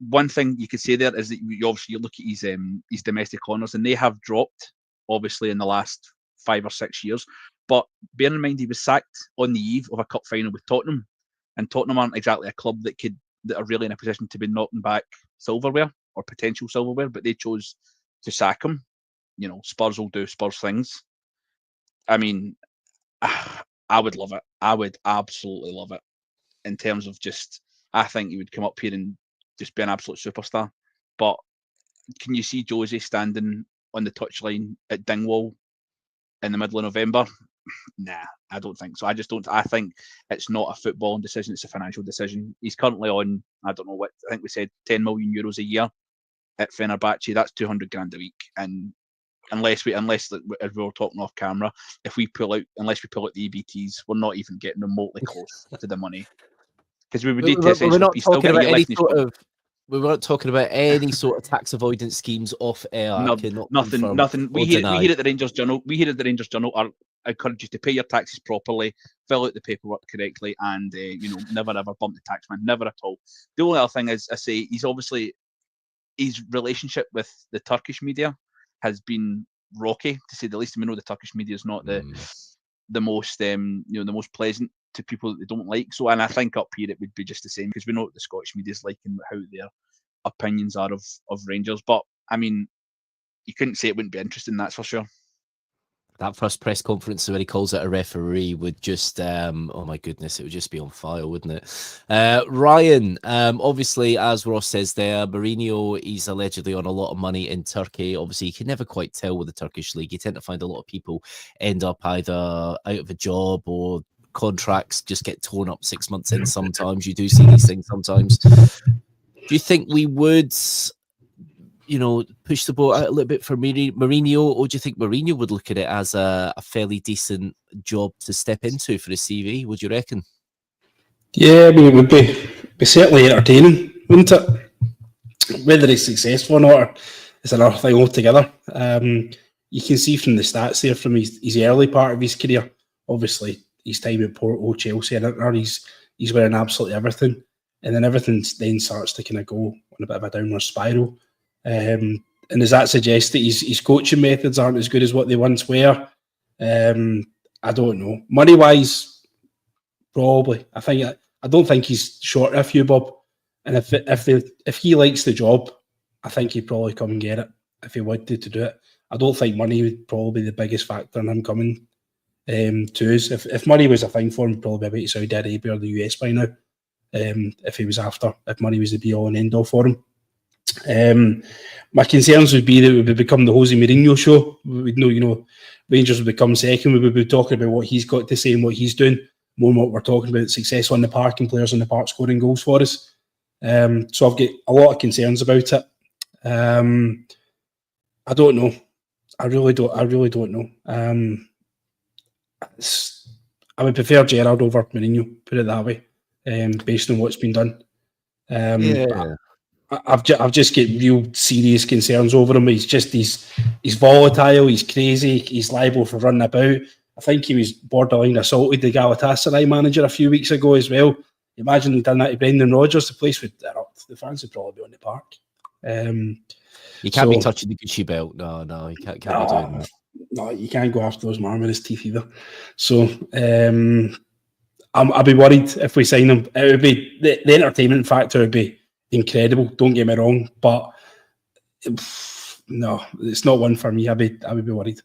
Speaker 3: One thing you could say there is that you obviously look at his domestic honours, and they have dropped obviously in the last 5 or 6 years. But bear in mind, he was sacked on the eve of a cup final with Tottenham, and Tottenham aren't exactly a club that are really in a position to be knocking back silverware or potential silverware, but they chose to sack him. Spurs will do Spurs things. I mean, I would love it. I would absolutely love it. In terms of I think he would come up here and just be an absolute superstar. But can you see Jose standing on the touchline at Dingwall in the middle of November? Nah, I don't think so. I just don't. I think it's not a footballing decision; it's a financial decision. He's currently on, I don't know what, I think we said 10 million euros a year at Fenerbahce. That's 200 grand a week. And unless we were talking off camera, unless we pull out the EBTs, we're not even getting remotely close to the money. Because we would need to essentially be still getting your license.
Speaker 2: We weren't talking about any sort of tax avoidance schemes off air.
Speaker 3: Nothing. We hear at the Rangers Journal. I encourage you to pay your taxes properly, fill out the paperwork correctly, and never ever bump the taxman. Never at all. The only other thing is, I say, he's obviously, his relationship with the Turkish media has been rocky, to say the least. We know the Turkish media is not the most the most pleasant to people that they don't like. So, and I think up here it would be just the same, because we know what the Scottish media is like and how their opinions are of Rangers. But I mean, you couldn't say it wouldn't be interesting, that's for sure.
Speaker 2: That first press conference where he calls it a referee would just, oh my goodness, it would just be on fire, wouldn't it? Ryan, obviously, as Ross says there, Mourinho, he's allegedly on a lot of money in Turkey. Obviously, you can never quite tell with the Turkish league. You tend to find a lot of people end up either out of a job or contracts just get torn up 6 months in. Sometimes you do see these things sometimes. Do you think we would, push the boat out a little bit for Mourinho, or do you think Mourinho would look at it as a fairly decent job to step into for his CV? Would you reckon?
Speaker 5: Yeah, I mean, it would be certainly entertaining, wouldn't it? Whether he's successful or not is another thing altogether. You can see from the stats there from his early part of his career, obviously his time at Porto, Chelsea, and he's wearing absolutely everything, and then everything then starts to kind of go on a bit of a downward spiral. And does that suggest that his coaching methods aren't as good as what they once were? I don't know. Money wise, probably. I don't think he's short a few bob. And if he likes the job, I think he'd probably come and get it if he wanted to do it. I don't think money would probably be the biggest factor in him coming to us. If money was a thing for him, he'd probably be about Saudi Arabia or the US by now. If money was the be all and end all for him. My concerns would be that it would become the Jose Mourinho show. We'd know, Rangers would become second. We would be talking about what he's got to say and what he's doing, more than what we're talking about success on the park and players on the park scoring goals for us. So I've got a lot of concerns about it. I don't know. I really don't know. I would prefer Gerrard over Mourinho, put it that way, based on what's been done. I've just got real serious concerns over him. He's volatile, he's crazy, he's liable for running about. I think he was borderline assaulted the Galatasaray manager a few weeks ago as well. Imagine he'd done that to Brendan Rodgers. The place would erupt. The fans would probably be on the park.
Speaker 2: You can't be touching the Gucci belt. No, you can't be doing that.
Speaker 5: no, you can't go after those Marmaris teeth either. So I'll be worried if we sign him. It would be the entertainment factor would be incredible. Don't get me wrong, but no, it's not one for me. I would be worried.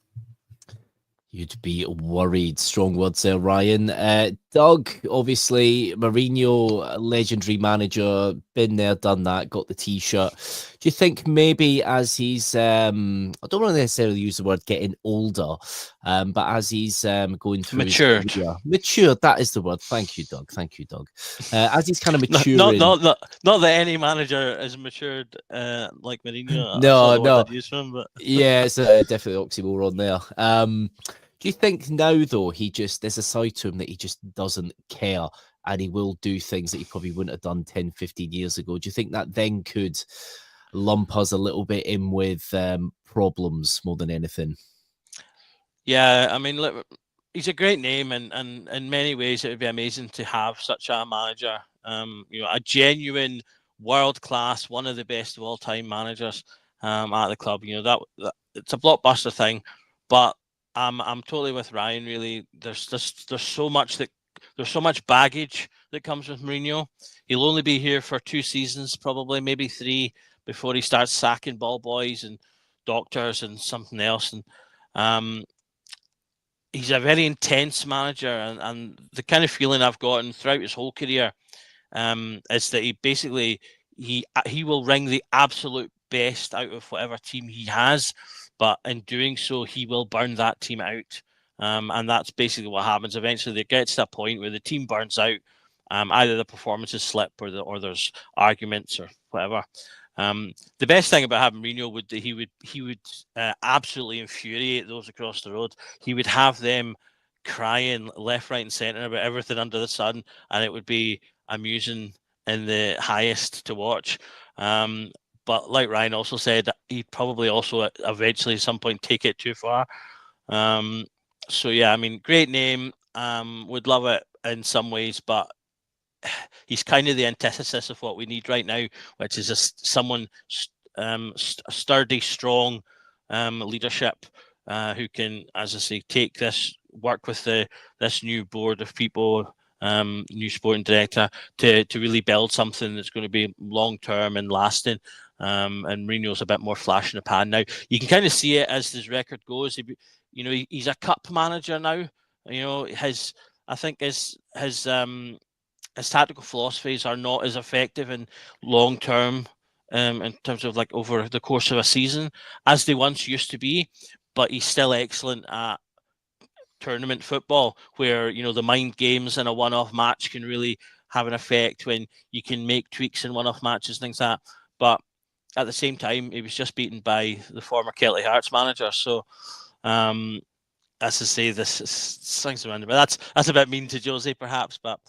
Speaker 2: You'd be worried. Strong words there, Ryan. Doug, obviously, Mourinho, legendary manager, been there, done that, got the T-shirt. Do you think maybe as he's, I don't want to necessarily use the word getting older, but as he's going through
Speaker 4: Matured.
Speaker 2: Matured, that is the word. Thank you, Doug. Thank you, Doug. As he's kind of maturing.
Speaker 4: Not that any manager is matured like Mourinho.
Speaker 2: No.
Speaker 4: I'd use for him, but
Speaker 2: Yeah, it's definitely oxymoron there. Do you think now, though, there's a side to him that he just doesn't care and he will do things that he probably wouldn't have done 10, 15 years ago? Do you think that then could lump us a little bit in with problems more than anything?
Speaker 4: Yeah, I mean, look, he's a great name, and in many ways it would be amazing to have such a manager. A genuine world class, one of the best of all time managers at the club. That it's a blockbuster thing, but I'm totally with Ryan. Really, there's so much baggage that comes with Mourinho. He'll only be here for 2 seasons, probably maybe 3, before he starts sacking ball boys and doctors and something else. And he's a very intense manager, and the kind of feeling I've gotten throughout his whole career is that he will wring the absolute best out of whatever team he has, but in doing so, he will burn that team out. And that's basically what happens. Eventually, there gets to a point where the team burns out. Either the performances slip or there's arguments or whatever. The best thing about having Mourinho would he would absolutely infuriate those across the road. He would have them crying left, right, and centre about everything under the sun, and it would be amusing in the highest to watch. But like Ryan also said, he'd probably also eventually at some point take it too far. So yeah, I mean, great name. Would love it in some ways, but he's kind of the antithesis of what we need right now, which is someone sturdy, strong leadership who can, as I say, take this, work with this new board of people, new sporting director, to really build something that's going to be long term and lasting. And Mourinho's a bit more flash in the pan now. You can kind of see it as his record goes. He's a cup manager now. His tactical philosophies are not as effective and long term in terms of like over the course of a season as they once used to be. But he's still excellent at tournament football, where the mind games in a one-off match can really have an effect when you can make tweaks in one-off matches, things like that. But at the same time, he was just beaten by the former Kelty Hearts manager. So, as to say, this things around, but that's a bit mean to Jose, perhaps. But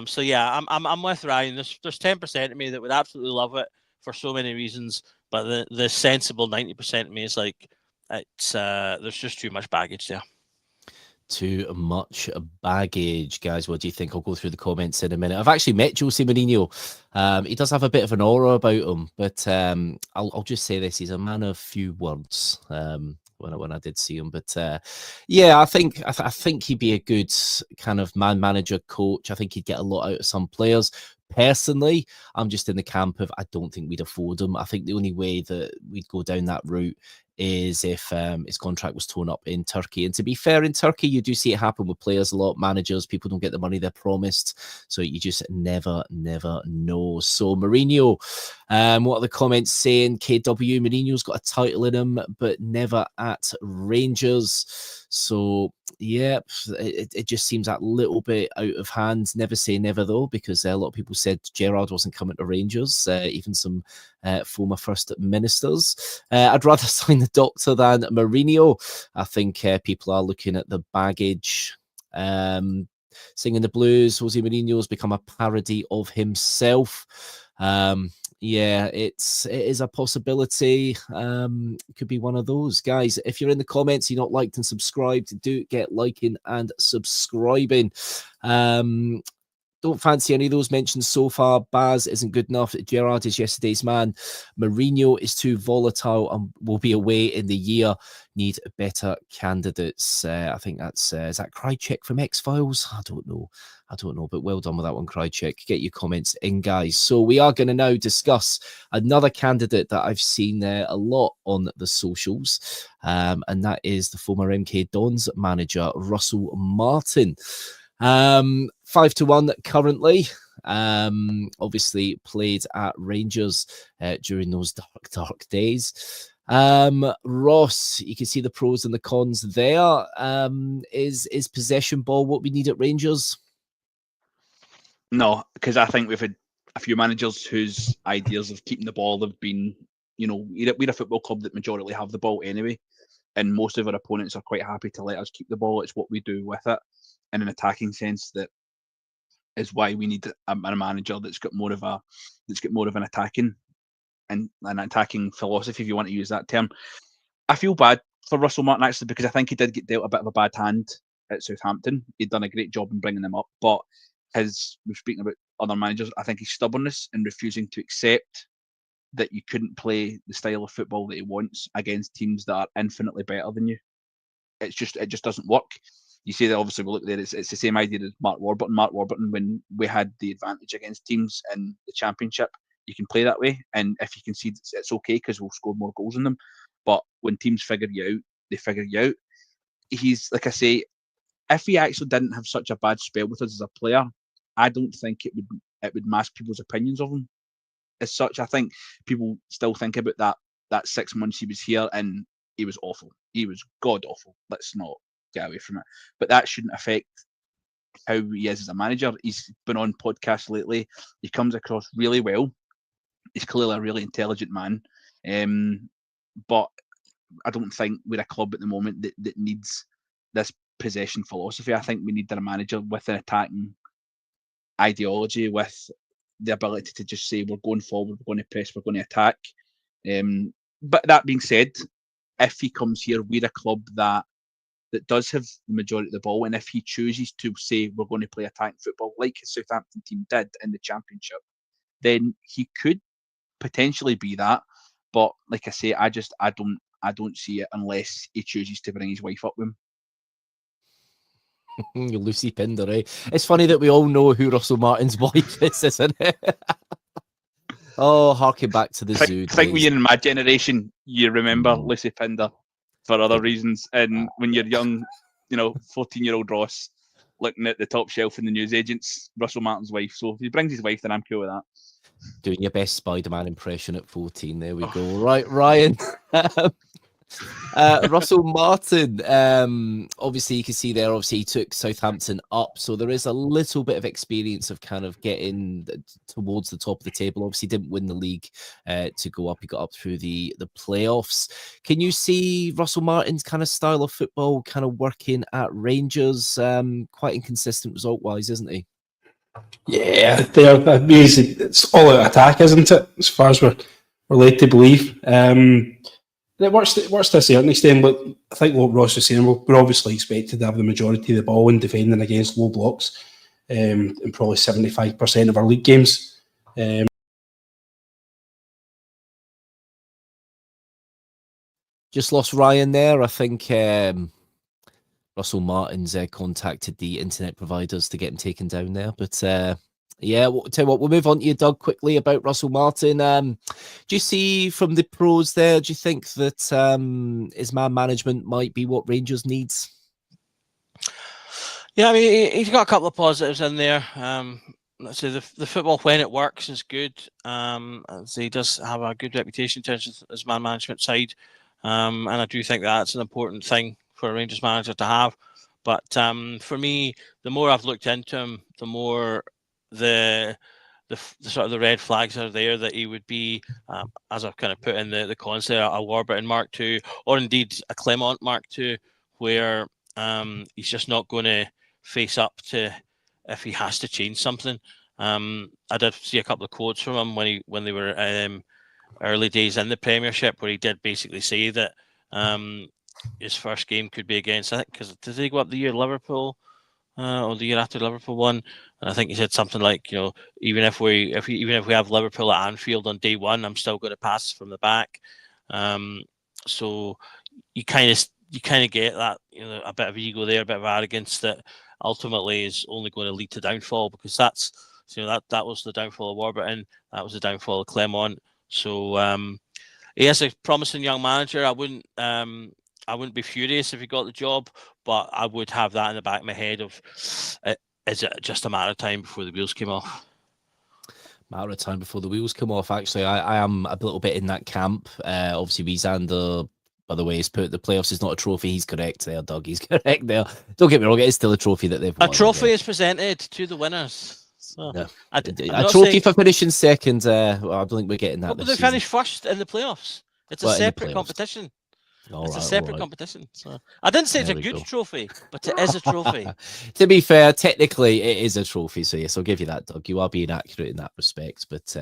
Speaker 4: so yeah, I'm with Ryan. There's 10% of me that would absolutely love it for so many reasons, but the sensible 90% of me is like, it's there's just too much baggage there.
Speaker 2: Too much baggage, guys. What do you think? I'll go through the comments in a minute. I've actually met Jose Mourinho. He does have a bit of an aura about him, but I'll just say this: he's a man of few words. When I did see him, but yeah, I think he'd be a good kind of manager coach. I think he'd get a lot out of some players. Personally, I'm just in the camp of I don't think we'd afford him. I think the only way that we'd go down that route is if his contract was torn up in Turkey. And to be fair, in Turkey, you do see it happen with players a lot, managers, people don't get the money they're promised. So you just never know. So Mourinho, what are the comments saying? KW, Mourinho's got a title in him, but never at Rangers. So yeah, it just seems that little bit out of hand. Never say never, though, because a lot of people said Gerrard wasn't coming to Rangers, even some former first ministers. I'd rather sign the Doctor than Mourinho. I think people are looking at the baggage. Singing the blues, Jose Mourinho's become a parody of himself. Yeah, it is a possibility. It could be one of those. Guys, if you're in the comments, you're not liked and subscribed, do get liking and subscribing. don't fancy any of those mentioned so far. Baz isn't good enough. Gerrard is yesterday's man. Mourinho is too volatile and will be away in the year. Need better candidates. I think that's is that Krychek from X-Files? I don't know, but well done with that one, Krychek. Get your comments in, guys. So we are going to now discuss another candidate that I've seen a lot on the socials, and that is the former MK Dons manager, Russell Martin. 5-1 currently. Obviously played at Rangers during those dark days. Ross, you can see the pros and the cons there. Is possession ball what we need at Rangers?
Speaker 3: No, because I think we've had a few managers whose ideas of keeping the ball have been, we're a football club that majority have the ball anyway, and most of our opponents are quite happy to let us keep the ball. It's what we do with it in an attacking sense. That is why we need a manager that's got more of an attacking and an attacking philosophy, if you want to use that term. I feel bad for Russell Martin actually, because I think he did get dealt a bit of a bad hand at Southampton. He'd done a great job in bringing them up, but we're speaking about other managers, I think his stubbornness in refusing to accept that you couldn't play the style of football that he wants against teams that are infinitely better than you. It just doesn't work. You see that obviously we look there, it's the same idea as Mark Warburton. Mark Warburton, when we had the advantage against teams in the Championship, you can play that way, and if you concede, it's okay because we'll score more goals in them. But when teams figure you out, they figure you out. He's, like I say, if he actually didn't have such a bad spell with us as a player, I don't think it would mask people's opinions of him as such. I think people still think about that 6 months he was here and he was awful. He was god awful. Let's not get away from it. But that shouldn't affect how he is as a manager. He's been on podcasts lately. He comes across really well. He's clearly a really intelligent man. But I don't think we're a club at the moment that needs this possession philosophy. I think we need a manager with an attacking ideology, with the ability to just say, we're going forward, we're going to press, we're going to attack. But that being said, if he comes here, we're a club that does have the majority of the ball, and if he chooses to say we're going to play attacking football like his Southampton team did in the Championship, then he could potentially be that. But like I say, I don't see it unless he chooses to bring his wife up with him.
Speaker 2: Lucy Pinder, eh? It's funny that we all know who Russell Martin's wife is, isn't it? Oh, harking back to the zoo.
Speaker 3: I think when you're in my generation, you remember Lucy Pinder for other reasons. And when you're young, 14-year-old Ross looking at the top shelf in the newsagents, Russell Martin's wife. So if he brings his wife, then I'm cool with that.
Speaker 2: Doing your best Spider-Man impression at 14. There we go. Right, Ryan. Russell Martin, obviously you can see there, obviously he took Southampton up, so there is a little bit of experience of kind of getting towards the top of the table. Obviously didn't win the league to go up. He got up through the playoffs. Can you see Russell Martin's kind of style of football kind of working at Rangers? Quite inconsistent result wise, isn't he?
Speaker 5: Yeah, it's all out attack, isn't it? As far as we're led to believe. It works to a certain extent, but I think what Ross was saying, we're obviously expected to have the majority of the ball in defending against low blocks, in probably 75% of our league games.
Speaker 2: Just lost Ryan there. I think Russell Martin's contacted the internet providers to get him taken down there, but yeah, tell you what, we'll move on to you, Doug, quickly about Russell Martin. Do you see from the pros there, do you think that his man management might be what Rangers needs?
Speaker 4: Yeah, I mean, he's got a couple of positives in there. Let's say the football, when it works, is good. He does have a good reputation in terms of his man management side. And I do think that's an important thing for a Rangers manager to have. But for me, the more I've looked into him, the more the sort of the red flags are there that he would be, as I've kind of put in the concept, a Warburton Mark II, or indeed a Clement Mark II, where he's just not going to face up to if he has to change something. I did see a couple of quotes from him when they were early days in the Premiership, where he did basically say that his first game could be against, I think, because did they go up the year Liverpool? or the year after Liverpool won. And I think he said something like, even if we have Liverpool at Anfield on day one, I'm still going to pass from the back. So you kind of get that, a bit of ego there, a bit of arrogance that ultimately is only going to lead to downfall, because that's, that was the downfall of Warburton, that was the downfall of Clermont. So he is a promising young manager. I wouldn't be furious if he got the job, but I would have that in the back of my head of, is it just a matter of time before the wheels came off?
Speaker 2: Matter of time before the wheels come off. Actually, I am a little bit in that camp. Obviously, Wiesanda, by the way, he's put the playoffs is not a trophy. He's correct there, Doug. He's correct there. Don't get me wrong, it is still a trophy that they've won.
Speaker 4: A trophy is presented to the winners. So
Speaker 2: yeah.
Speaker 4: A
Speaker 2: trophy for finishing second. I don't think we're getting that.
Speaker 4: But they finished first in the playoffs. It's a separate competition. It's a separate competition. So I didn't say it's a good trophy, but it is a trophy.
Speaker 2: To be fair, technically it is a trophy. So yes, I'll give you that, Doug. You are being accurate in that respect. But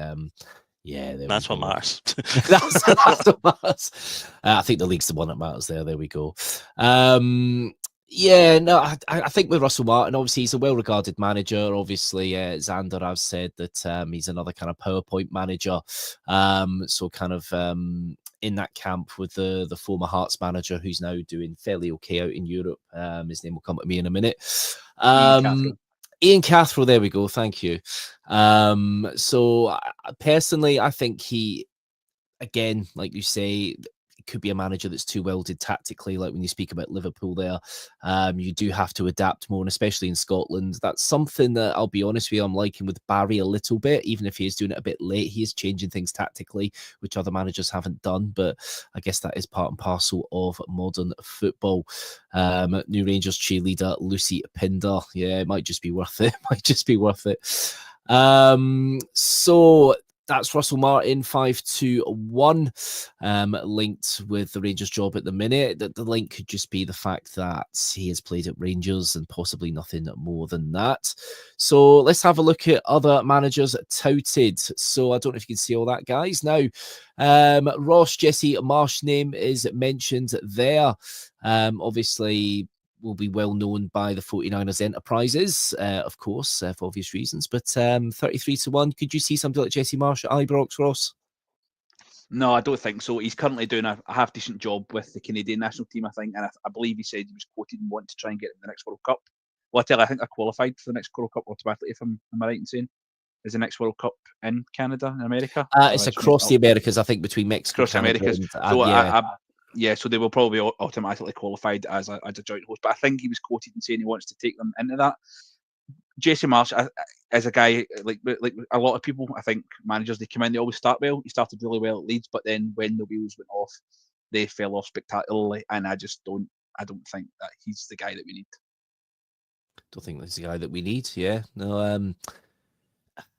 Speaker 2: yeah,
Speaker 4: that's what matters.
Speaker 2: that's what matters. I think the league's the one that matters there. There we go. Yeah, no, I think with Russell Martin, obviously he's a well-regarded manager. Obviously, Xander, I've said that he's another kind of PowerPoint manager. So kind of in that camp with the former Hearts manager who's now doing fairly okay out in Europe. His name will come to me in a minute. Ian Cathro, there we go. Thank you. So personally, I think he, again, like you say, could be a manager that's too welded tactically. Like when you speak about Liverpool there, you do have to adapt more, and especially in Scotland. That's something that I'll be honest with you, I'm liking with Barry a little bit, even if he is doing it a bit late. He is changing things tactically, which other managers haven't done, but I guess that is part and parcel of modern football. New Rangers cheerleader Lucy Pinder. Yeah, it might just be worth it. So that's Russell Martin, 5-1, linked with the Rangers job at the minute. The link could just be the fact that he has played at Rangers and possibly nothing more than that. So let's have a look at other managers touted. So I don't know if you can see all that, guys. Now, Ross Jesse Marsh name is mentioned there. Obviously, will be well known by the 49ers enterprises, of course, for obvious reasons. But 33-1, could you see something like Jesse Marsh at Ibrox, Ross?
Speaker 3: No, I don't think so. He's currently doing a half decent job with the Canadian national team, I think, and I believe he said he was quoted and wanted to try and get in the next World Cup. Well, I think I qualified for the next World Cup automatically. If am I right in saying? Is the next World Cup in Canada and America?
Speaker 2: It's across the Americas, I think, between Mexico and Canada.
Speaker 3: Across the Americas. So so they will probably automatically qualified as a joint host. But I think he was quoted in saying he wants to take them into that. Jesse Marsh, as a guy, like a lot of people, I think managers, they come in, they always start well. He started really well at Leeds, but then when the wheels went off, they fell off spectacularly. And I don't think that he's the guy that we need.
Speaker 2: Don't think that's the guy that we need. Yeah, no.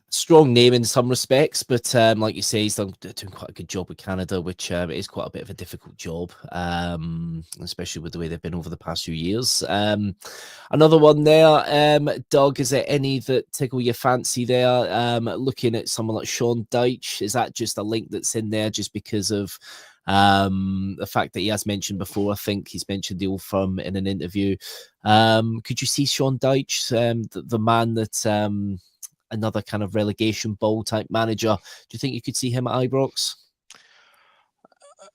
Speaker 2: Strong name in some respects, but like you say, he's doing quite a good job with Canada, which is quite a bit of a difficult job, especially with the way they've been over the past few years. Another one there, Doug, is there any that tickle your fancy there? Looking at someone like Sean Dyche, is that just a link that's in there just because of the fact that he has mentioned before? I think he's mentioned the Old Firm in an interview. Could you see Sean Dyche, the man that... another kind of relegation bowl type manager? Do you think you could see him at Ibrox?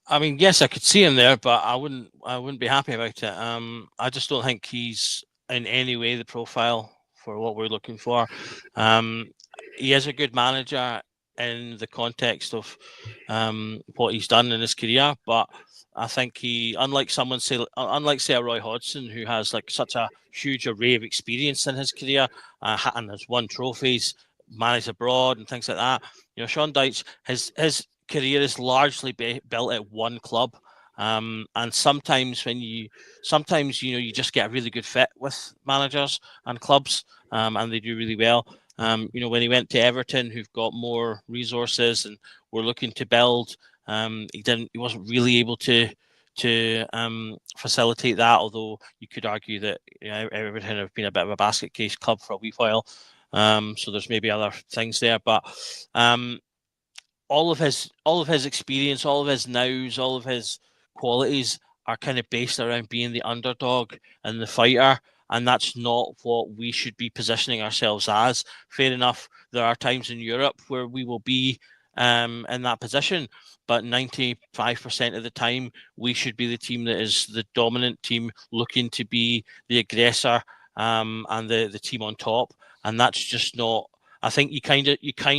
Speaker 4: I mean, yes, I could see him there, but I wouldn't be happy about it. I just don't think he's in any way the profile for what we're looking for. He is a good manager in the context of what he's done in his career, but I think he, unlike say a Roy Hodgson, who has like such a huge array of experience in his career and has won trophies, managed abroad and things like that. Sean Dyche, his career is largely built at one club, and sometimes you just get a really good fit with managers and clubs, and they do really well. When he went to Everton, who've got more resources and were looking to build, he wasn't really able to facilitate that, although you could argue that Everton have been a bit of a basket case club for a wee while, so there's maybe other things there, but all of his experience, all of his nows, all of his qualities are kind of based around being the underdog and the fighter, and that's not what we should be positioning ourselves as. Fair enough, there are times in Europe where we will be in that position, but 95% of the time we should be the team that is the dominant team, looking to be the aggressor, and the team on top. And that's just not, I think you kind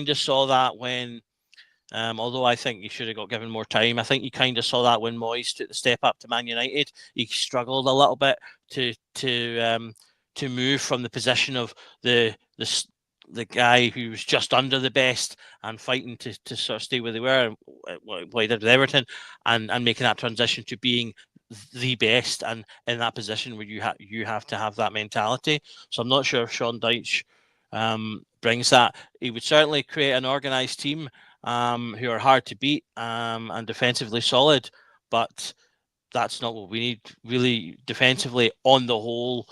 Speaker 4: of saw that when, although I think he should have got given more time, I think you kind of saw that when Moyes took the step up to Man United. He struggled a little bit to move from the position of the guy who was just under the best and fighting to sort of stay where they were, and what he did with Everton, and making that transition to being the best, and in that position where you have to have that mentality. So I'm not sure if Sean Dyche brings that. He would certainly create an organised team who are hard to beat and defensively solid, but that's not what we need really defensively on the whole.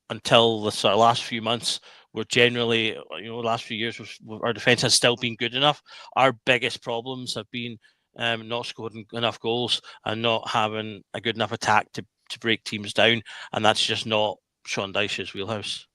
Speaker 4: Until the sort of last few months, we're generally, last few years, our defence has still been good enough. Our biggest problems have been not scoring enough goals and not having a good enough attack to break teams down, and that's just not Sean Dyche's wheelhouse.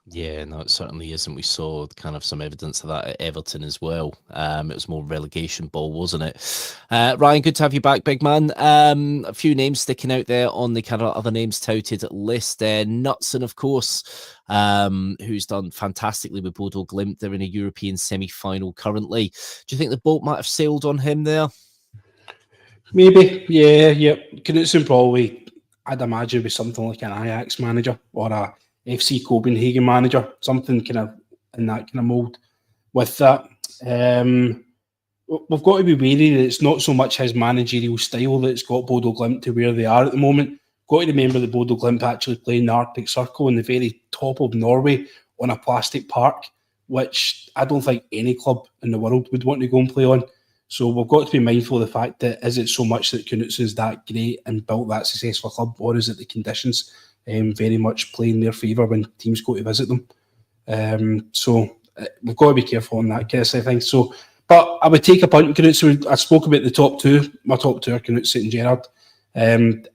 Speaker 2: Yeah, no, it certainly isn't. We saw kind of some evidence of that at Everton as well. It was more relegation ball, wasn't it? Ryan, good to have you back, big man. A few names sticking out there on the kind of other names touted list. Knutson, of course, who's done fantastically with Bodo Glimt. They're in a European semi-final currently. Do you think the boat might have sailed on him there?
Speaker 5: Maybe, yeah. Knutson probably, I'd imagine, be something like an Ajax manager or a FC Copenhagen manager, something kind of in that kind of mould. With that, we've got to be wary that it's not so much his managerial style that's got Bodo Glimt to where they are at the moment. Got to remember that Bodo Glimt actually play in the Arctic Circle in the very top of Norway on a plastic park, which I don't think any club in the world would want to go and play on. So we've got to be mindful of the fact that is it so much that Knutson's that great and built that successful club, or is it the conditions very much play in their favour when teams go to visit them? So we've got to be careful on that kind of thing. So, but I would take a punt on Knutson. I spoke about the top two. My top two are Knutson and Gerrard.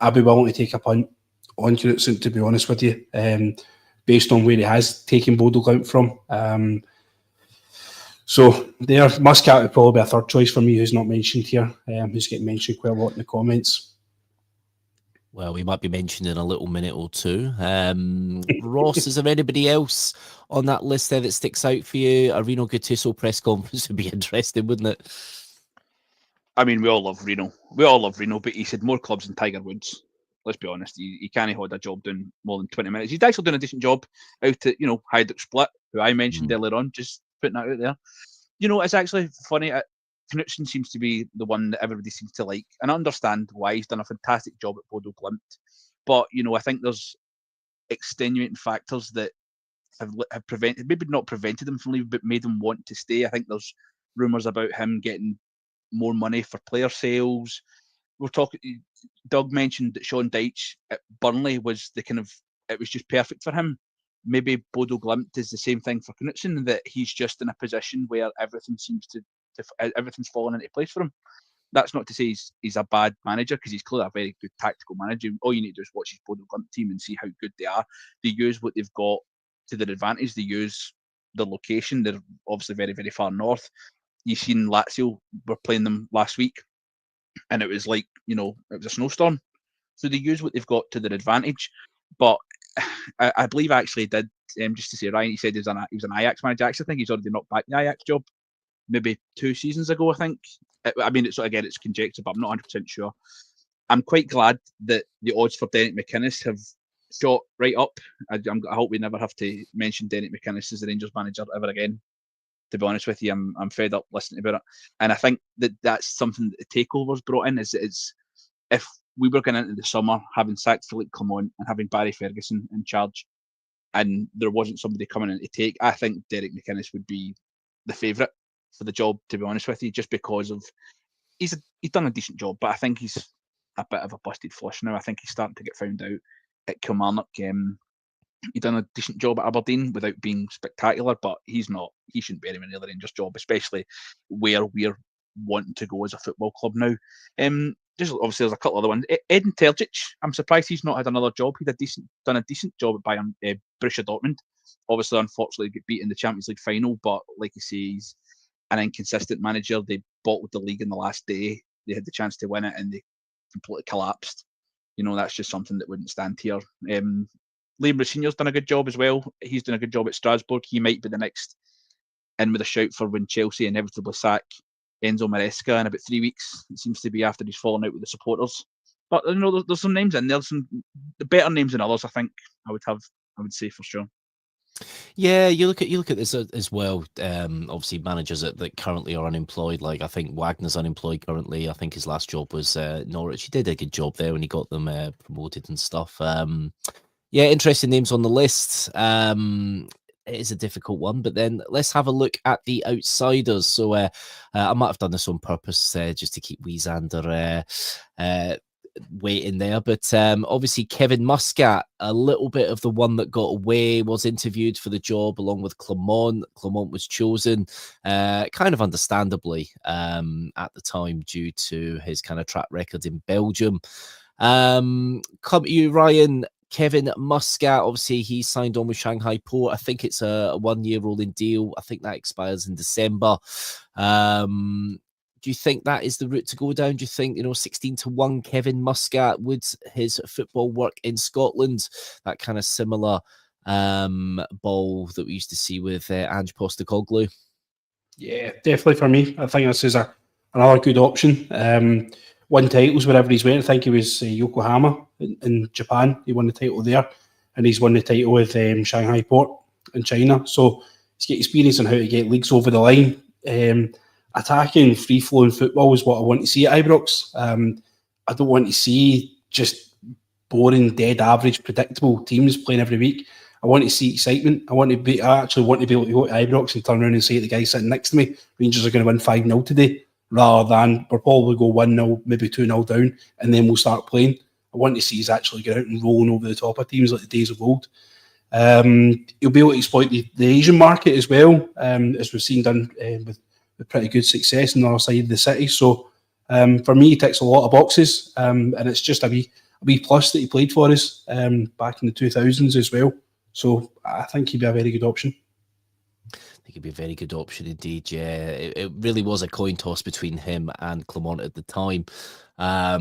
Speaker 5: I'd be willing to take a punt on Knutson, to be honest with you, based on where he has taken Bodo Glimt from. So there, Muscat would probably be a third choice for me, who's not mentioned here, who's getting mentioned quite a lot in the comments.
Speaker 2: Well, we might be mentioned in a little minute or two. Ross, is there anybody else on that list there that sticks out for you? A Rino Gattuso press conference would be interesting, wouldn't it?
Speaker 3: I mean, we all love Rino. But he said more clubs than Tiger Woods. Let's be honest. He can't hold a job doing more than 20 minutes. He's actually doing a decent job out at, Hajduk Split, who I mentioned earlier on, just putting that out there. It's actually funny. Knutson seems to be the one that everybody seems to like, and I understand why. He's done a fantastic job at Bodo Glimt, but I think there's extenuating factors that have prevented, maybe not prevented him from leaving, but made him want to stay. I think there's rumours about him getting more money for player sales. We're talking. Doug mentioned that Sean Dyche at Burnley was it was just perfect for him. Maybe Bodo Glimt is the same thing for Knutson, that he's just in a position where everything seems to everything's fallen into place for him. That's not to say he's a bad manager, because he's clearly a very good tactical manager. All you need to do is watch his Bodo Glimt team and see how good they are. They use what they've got to their advantage. They use the location. They're obviously very, very far north. You've seen Lazio were playing them last week, and it was like, it was a snowstorm. So they use what they've got to their advantage. But I believe I actually did, just to say, Ryan, he said he was an Ajax manager. I actually think he's already knocked back the Ajax job maybe 2 seasons ago, I think. I mean, it's conjecture, but I'm not 100% sure. I'm quite glad that the odds for Derek McInnes have shot right up. I hope we never have to mention Derek McInnes as the Rangers manager ever again. To be honest with you, I'm fed up listening about it. And I think that's something that the takeover's brought in, is if we were going into the summer having sacked Philippe Clement and having Barry Ferguson in charge, and there wasn't somebody coming in to take, I think Derek McInnes would be the favourite for the job, to be honest with you, just because of he's done a decent job, but I think he's a bit of a busted flush now. I think he's starting to get found out at Kilmarnock. He done a decent job at Aberdeen without being spectacular, but he shouldn't be anywhere near the Rangers job, especially where we're wanting to go as a football club now. just obviously there's a couple other ones. Edin Terzic, I'm surprised he's not had another job. He'd done a decent job at Bayern, Borussia Dortmund. Obviously, unfortunately, get beat in the Champions League final, but like you say, he's an inconsistent manager. They bottled the league in the last day. They had the chance to win it and they completely collapsed. That's just something that wouldn't stand here. Liam Rossignol's done a good job as well. He's done a good job at Strasbourg. He might be the next in with a shout for when Chelsea inevitably sack Enzo Maresca in about 3 weeks. It seems to be after he's fallen out with the supporters. But there's some names in there. Some better names than others. I think I would say for sure.
Speaker 2: Yeah, you look at this as well. Obviously, managers that currently are unemployed. Like I think Wagner's unemployed currently. I think his last job was Norwich. He did a good job there when he got them promoted and stuff. Yeah, interesting names on the list. It is a difficult one, but then let's have a look at the outsiders. So I might have done this on purpose just to keep Weezander waiting there, but obviously Kevin Muscat, a little bit of the one that got away, was interviewed for the job along with Clement. Clement was chosen kind of understandably at the time due to his kind of track record in Belgium. Come to you, Ryan. Kevin Muscat, obviously he signed on with Shanghai Port. I think it's a 1-year rolling deal. I think that expires in December. Do you think that is the route to go down? Do you think, 16-1 Kevin Muscat, would his football work in Scotland? That kind of similar ball that we used to see with Ange Postecoglou?
Speaker 5: Yeah, definitely for me. I think this is another good option. Won titles wherever he's went. I think he was Yokohama in Japan. He won the title there, and he's won the title with Shanghai Port in China. So he's got experience on how to get leagues over the line. Attacking, free-flowing football is what I want to see at Ibrox. I don't want to see just boring, dead average, predictable teams playing every week. I want to see excitement. I actually want to be able to go to Ibrox and turn around and say to the guy sitting next to me, Rangers are going to win 5-0 today, rather than we'll probably go 1-0, maybe 2-0 down, and then we'll start playing. I want to see us actually get out and rolling over the top of teams like the days of old. He'll be able to exploit the Asian market as well, as we've seen done with pretty good success on the other side of the city. So for me, he ticks a lot of boxes, and it's just a wee plus that he played for us back in the 2000s as well. So I think he'd be a very good option.
Speaker 2: I think he'd be a very good option indeed. Yeah, it really was a coin toss between him and Clement at the time. I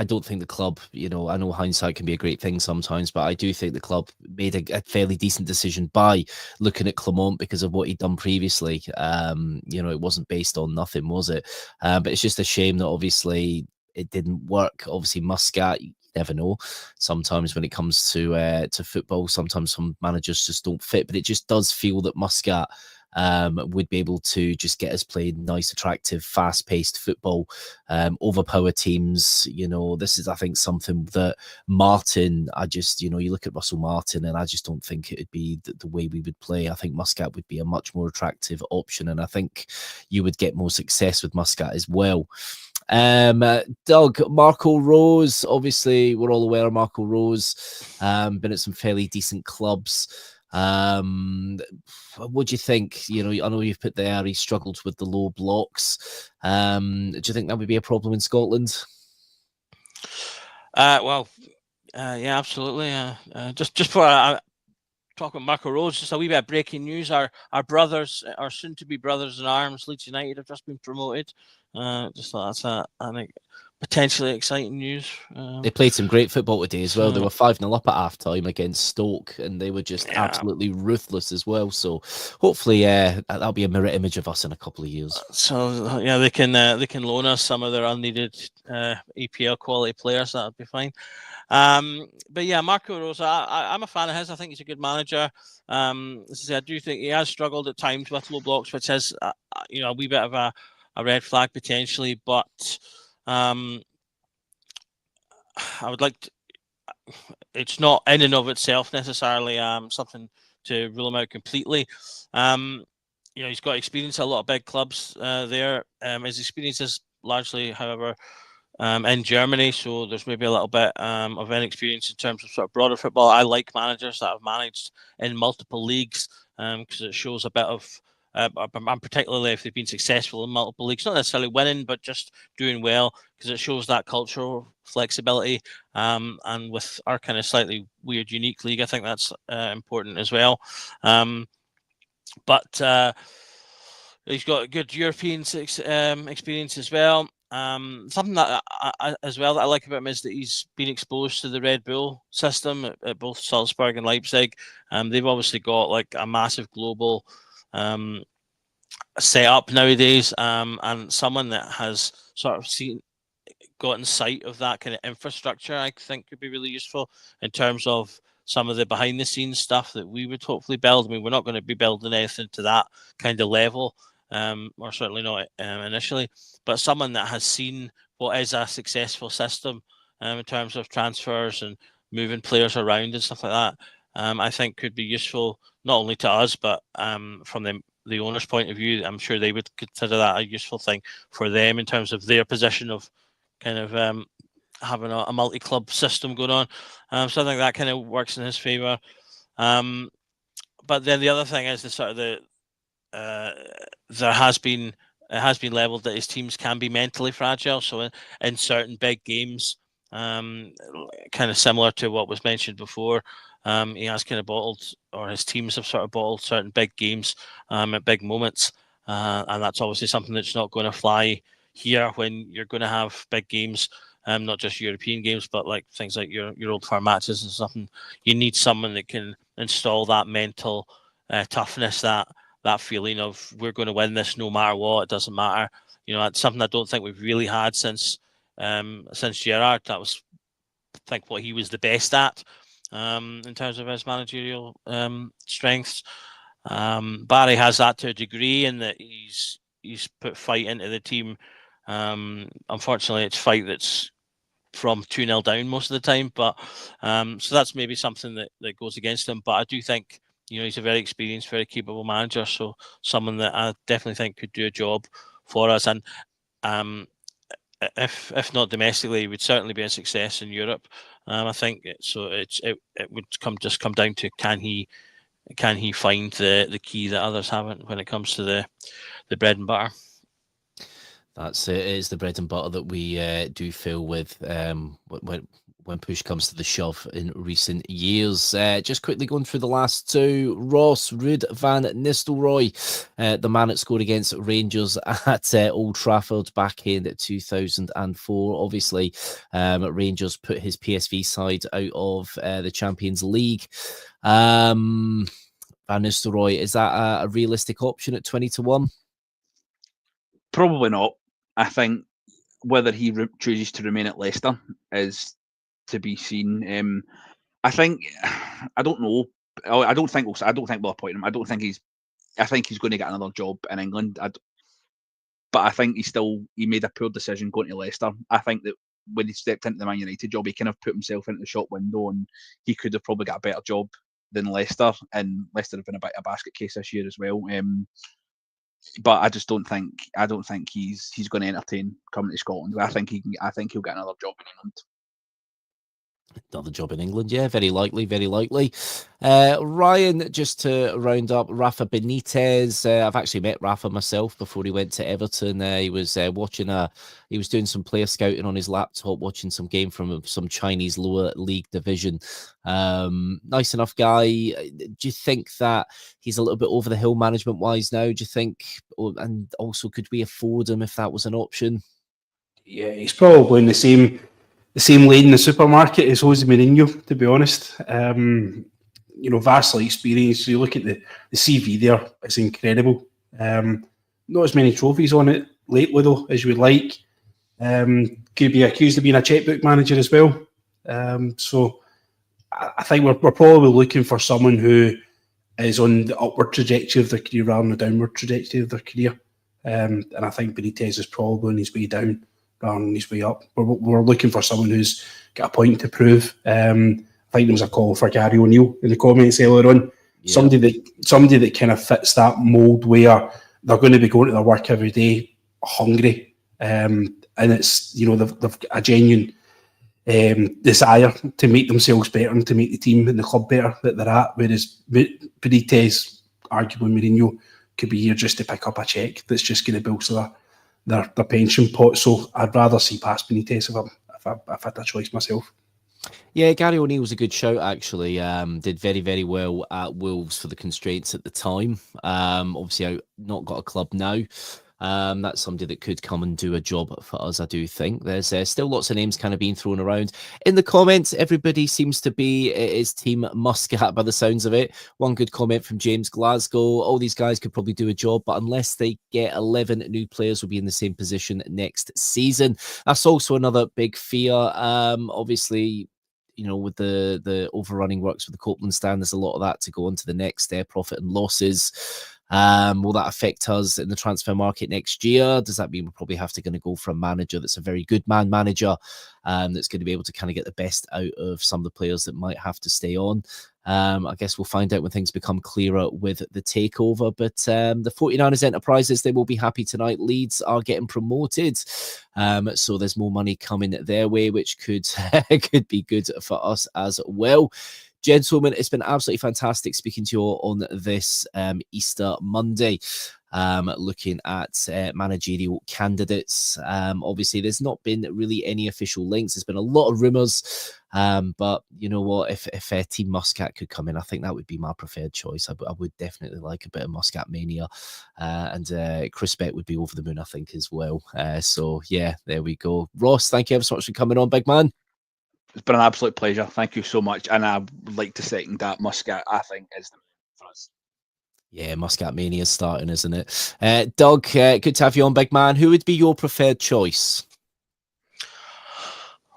Speaker 2: don't think the club, I know hindsight can be a great thing sometimes, but I do think the club made a fairly decent decision by looking at Clement because of what he'd done previously. It wasn't based on nothing, was it? But it's just a shame that obviously it didn't work. Obviously, Muscat, you never know. Sometimes when it comes to football, sometimes some managers just don't fit, but it just does feel that Muscat would be able to just get us playing nice, attractive, fast-paced football, overpower teams. This is, I think, something that Martin, you look at Russell Martin, and I just don't think it would be the way we would play. I think Muscat would be a much more attractive option, and I think you would get more success with Muscat as well. Doug, Marco Rose, obviously we're all aware of Marco Rose, been at some fairly decent clubs. What do you think? I know you've put there he struggled with the low blocks. Do you think that would be a problem in Scotland?
Speaker 4: Yeah, absolutely. Just for talking about Marco Rose, just a wee bit of breaking news. Our brothers, our soon-to-be brothers in arms, Leeds United, have just been promoted. Just thought that's potentially exciting news.
Speaker 2: They played some great football today as well. They were 5-0 up at half-time against Stoke, and they were just absolutely ruthless as well. So hopefully that'll be a mirror image of us in a couple of years.
Speaker 4: So yeah, they can loan us some of their unneeded EPL quality players. That would be fine. But yeah, Marco Rose, I'm a fan of his. I think he's a good manager. I do think he has struggled at times with low blocks, which is a wee bit of a red flag potentially. But I would like to, it's not in and of itself necessarily something to rule him out completely. He's got experience at a lot of big clubs there. His experience is largely, however, in Germany, so there's maybe a little bit of inexperience in terms of sort of broader football. I like managers that have managed in multiple leagues because it shows a bit of and particularly if they've been successful in multiple leagues, not necessarily winning, but just doing well, because it shows that cultural flexibility. And with our kind of slightly weird, unique league, I think that's important as well. But he's got good European experience as well. Something that as well that I like about him is that he's been exposed to the Red Bull system at both Salzburg and Leipzig. They've obviously got like a massive global setup nowadays, and someone that has sort of gotten sight of that kind of infrastructure, I think could be really useful in terms of some of the behind the scenes stuff that we would hopefully build. I mean, we're not going to be building anything to that kind of level, or certainly not initially, but someone that has seen what is a successful system in terms of transfers and moving players around and stuff like that, I think could be useful not only to us, but from the owner's point of view. I'm sure they would consider that a useful thing for them in terms of their position of kind of having a multi-club system going on. So I think that kind of works in his favour. But then the other thing is the sort of it has been levelled that his teams can be mentally fragile. So in certain big games, kind of similar to what was mentioned before, he has kind of bottled, or his teams have sort of bottled certain big games at big moments, and that's obviously something that's not going to fly here when you're going to have big games, not just European games, but like things like your Old Firm matches and something. You need someone that can install that mental toughness, that feeling of we're going to win this no matter what. It doesn't matter. That's something I don't think we've really had since Gerrard. That was, I think, what he was the best at in terms of his managerial strengths. Barry has that to a degree in that he's put fight into the team. Unfortunately, it's fight that's from 2-0 down most of the time, but so that's maybe something that goes against him. But I do think he's a very experienced, very capable manager, so someone that I definitely think could do a job for us. And if not domestically, he would certainly be a success in Europe. I think it would come down to can he find the key that others haven't when it comes to the bread and butter.
Speaker 2: That's it. It is the bread and butter that we do fill with when push comes to the shove in recent years. Just quickly going through the last two. Ross Ruud van Nistelrooy, the man that scored against Rangers at Old Trafford back in 2004. Obviously, Rangers put his PSV side out of the Champions League. Van Nistelrooy, is that a realistic option at 20-1?
Speaker 3: Probably not. I think whether he chooses to remain at Leicester is to be seen. I don't know. I don't think we'll appoint him. I think he's going to get another job in England. But I think he made a poor decision going to Leicester. I think that when he stepped into the Man United job, he kind of put himself into the shop window, and he could have probably got a better job than Leicester. And Leicester have been a bit of a basket case this year as well. But I just don't think he's going to entertain coming to Scotland. I think he'll get another job in England.
Speaker 2: Another job in England, yeah, very likely. Ryan, just to round up, Rafa Benitez. I've actually met Rafa myself before he went to Everton. He was he was doing some player scouting on his laptop, watching some game from some Chinese lower league division. Nice enough guy. Do you think that he's a little bit over the hill management wise now? Do you think, and also could we afford him if that was an option?
Speaker 5: Yeah, he's probably in the same lane in the supermarket as Jose Mourinho, to be honest. Vastly experienced. You look at the CV there, it's incredible. Not as many trophies on it lately, though, as you would like. Could be accused of being a checkbook manager as well. So I think we're probably looking for someone who is on the upward trajectory of their career rather than the downward trajectory of their career. And I think Benitez is probably on his way down rather than his way up. We're looking for someone who's got a point to prove. I think there was a call for Gary O'Neill in the comments earlier on. Yeah. Somebody that kind of fits that mould where they're going to be going to their work every day hungry, and it's they've got a genuine desire to make themselves better and to make the team and the club better that they're at. Whereas Benitez, arguably Mourinho, could be here just to pick up a cheque that's just going to bolster their pension pot. So I'd rather see past Benitez if I had a choice myself.
Speaker 2: Yeah, Gary O'Neill's a good shout, actually. Did very, very well at Wolves for the constraints at the time. Obviously, not got a club now. That's somebody that could come and do a job for us, I do think. There's still lots of names kind of being thrown around. In the comments, everybody seems to be is Team Muscat by the sounds of it. One good comment from James Glasgow. All these guys could probably do a job, but unless they get 11 new players, will be in the same position next season. That's also another big fear. Obviously, with the overrunning works with the Copeland stand, there's a lot of that to go on to the next profit and losses. Will that affect us in the transfer market next year? Does that mean we'll probably have to go for a manager that's a very good manager, that's going to be able to kind of get the best out of some of the players that might have to stay on? I guess we'll find out when things become clearer with the takeover. But the 49ers Enterprises, they will be happy tonight. Leeds are getting promoted. So there's more money coming their way, which could be good for us as well. Gentlemen, it's been absolutely fantastic speaking to you all on this Easter Monday. Looking at managerial candidates. Obviously, there's not been really any official links. There's been a lot of rumours. But you know what? If Team Muscat could come in, I think that would be my preferred choice. I would definitely like a bit of Muscat mania. And Chris Beck would be over the moon, I think, as well. So, yeah, there we go. Ross, thank you ever so much for coming on, big man.
Speaker 3: It's been an absolute pleasure. Thank you so much. And I would like to second that. Muscat, I think, is the man for us.
Speaker 2: Yeah, Muscat Mania is starting, isn't it? Doug, good to have you on, big man. Who would be your preferred choice?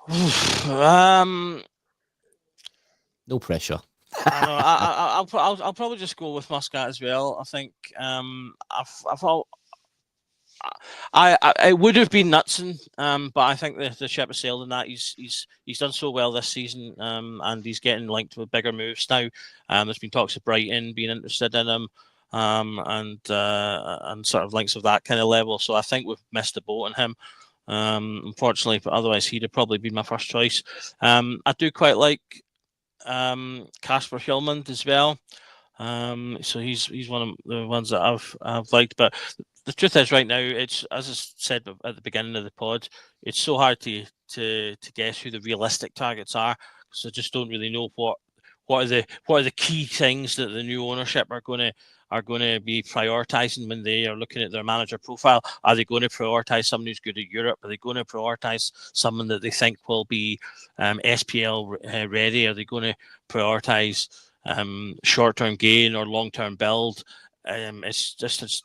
Speaker 4: No
Speaker 2: pressure.
Speaker 4: I'll probably just go with Muscat as well. I think it would have been Knutson, but I think the ship has sailed in that. He's done so well this season, and he's getting linked with bigger moves now. There's been talks of Brighton being interested in him, and sort of links of that kind of level. So I think we've missed the boat on him, unfortunately. But otherwise, he'd have probably been my first choice. I do quite like Kasper Hjulmand as well. So he's one of the ones that I've liked, but the truth is, right now, it's, as I said at the beginning of the pod, it's so hard to guess who the realistic targets are, because I just don't really know what are the key things that the new ownership are going to be prioritizing when they are looking at their manager profile. Are they going to prioritize someone who's good at Europe? Are they going to prioritize someone that they think will be SPL ready? Are they going to prioritize short-term gain or long-term build? It's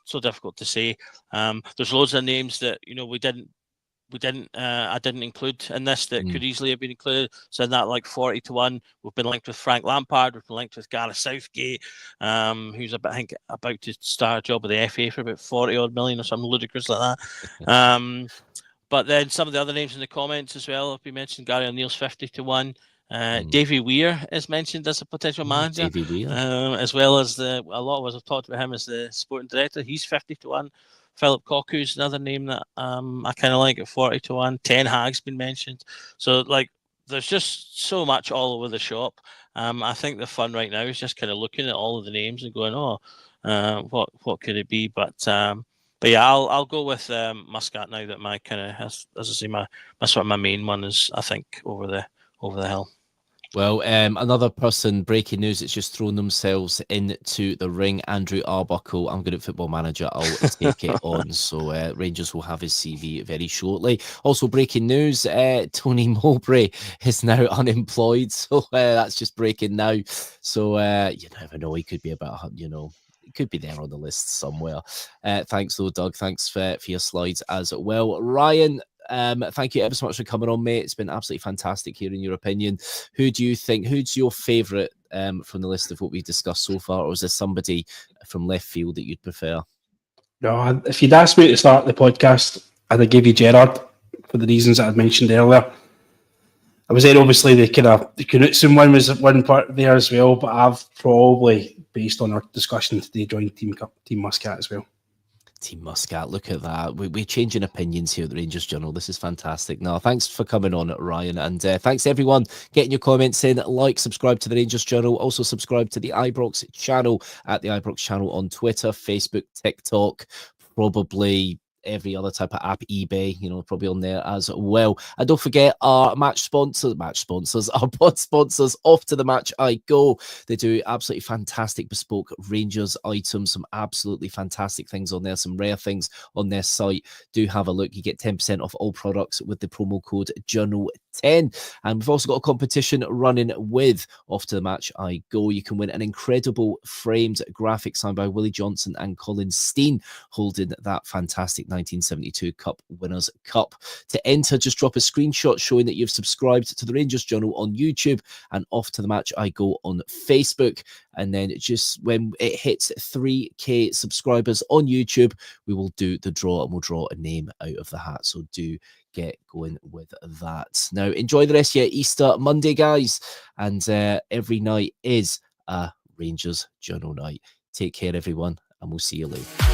Speaker 4: so difficult to say. There's loads of names that I didn't include in this that could easily have been included. So in that, like 40-1, we've been linked with Frank Lampard, we've been linked with Gareth Southgate, who's about to start a job with the FA for about 40 odd million or something ludicrous like that. But then some of the other names in the comments as well have been mentioned. Gary O'Neill's 50-1. Davy Weir is mentioned as a potential manager, as well as a lot of us have talked about him as the sporting director. He's 50-1. Philip Koku's another name that I kind of like at 40-1. Ten Hag's been mentioned. So there's just so much all over the shop. I think the fun right now is just kind of looking at all of the names and going, what could it be? But yeah, I'll go with Muscat now that my kind of, as I say, my sort of my main one is, I think, over the hill.
Speaker 2: Well, another person, breaking news, it's just thrown themselves into the ring. Andrew Arbuckle, I'm good at Football Manager. I'll take it on. So Rangers will have his CV very shortly. Also, breaking news, Tony Mowbray is now unemployed. So that's just breaking now. So you never know. He could be about, it could be there on the list somewhere. Thanks, though, Doug. Thanks for your slides as well. Ryan, thank you ever so much for coming on, mate. It's been absolutely fantastic hearing your opinion. Who's your favourite from the list of what we've discussed so far, or is there somebody from left field that you'd prefer?
Speaker 5: No, if you'd asked me to start the podcast, I'd have give you Gerrard for the reasons that I'd mentioned earlier. I was there, obviously, the Knutson one was one part there as well, but I've probably, based on our discussion today, joined Team Muscat as well.
Speaker 2: Team Muscat, look at that. We're changing opinions here at the Rangers Journal. This is fantastic. No, thanks for coming on, Ryan. And thanks everyone getting your comments in. Like, subscribe to the Rangers Journal. Also subscribe to the Ibrox channel at the Ibrox channel on Twitter, Facebook, TikTok, probably every other type of app, eBay, probably on there as well. And don't forget our our pod sponsors, Off to the Match I Go. They do absolutely fantastic bespoke Rangers items, some absolutely fantastic things on there, some rare things on their site. Do have a look. You get 10% off all products with the promo code Journal10. And we've also got a competition running with Off to the Match I Go. You can win an incredible framed graphic signed by Willie Johnson and Colin Steen, holding that fantastic 1972 Cup Winners' Cup. To enter, just drop a screenshot showing that you've subscribed to the Rangers Journal on YouTube and Off to the Match I Go on Facebook. And then just when it hits 3K subscribers on YouTube, we will do the draw and we'll draw a name out of the hat. So do get going with that. Now, enjoy the rest of your Easter Monday, guys. And every night is a Rangers Journal night. Take care, everyone, and we'll see you later.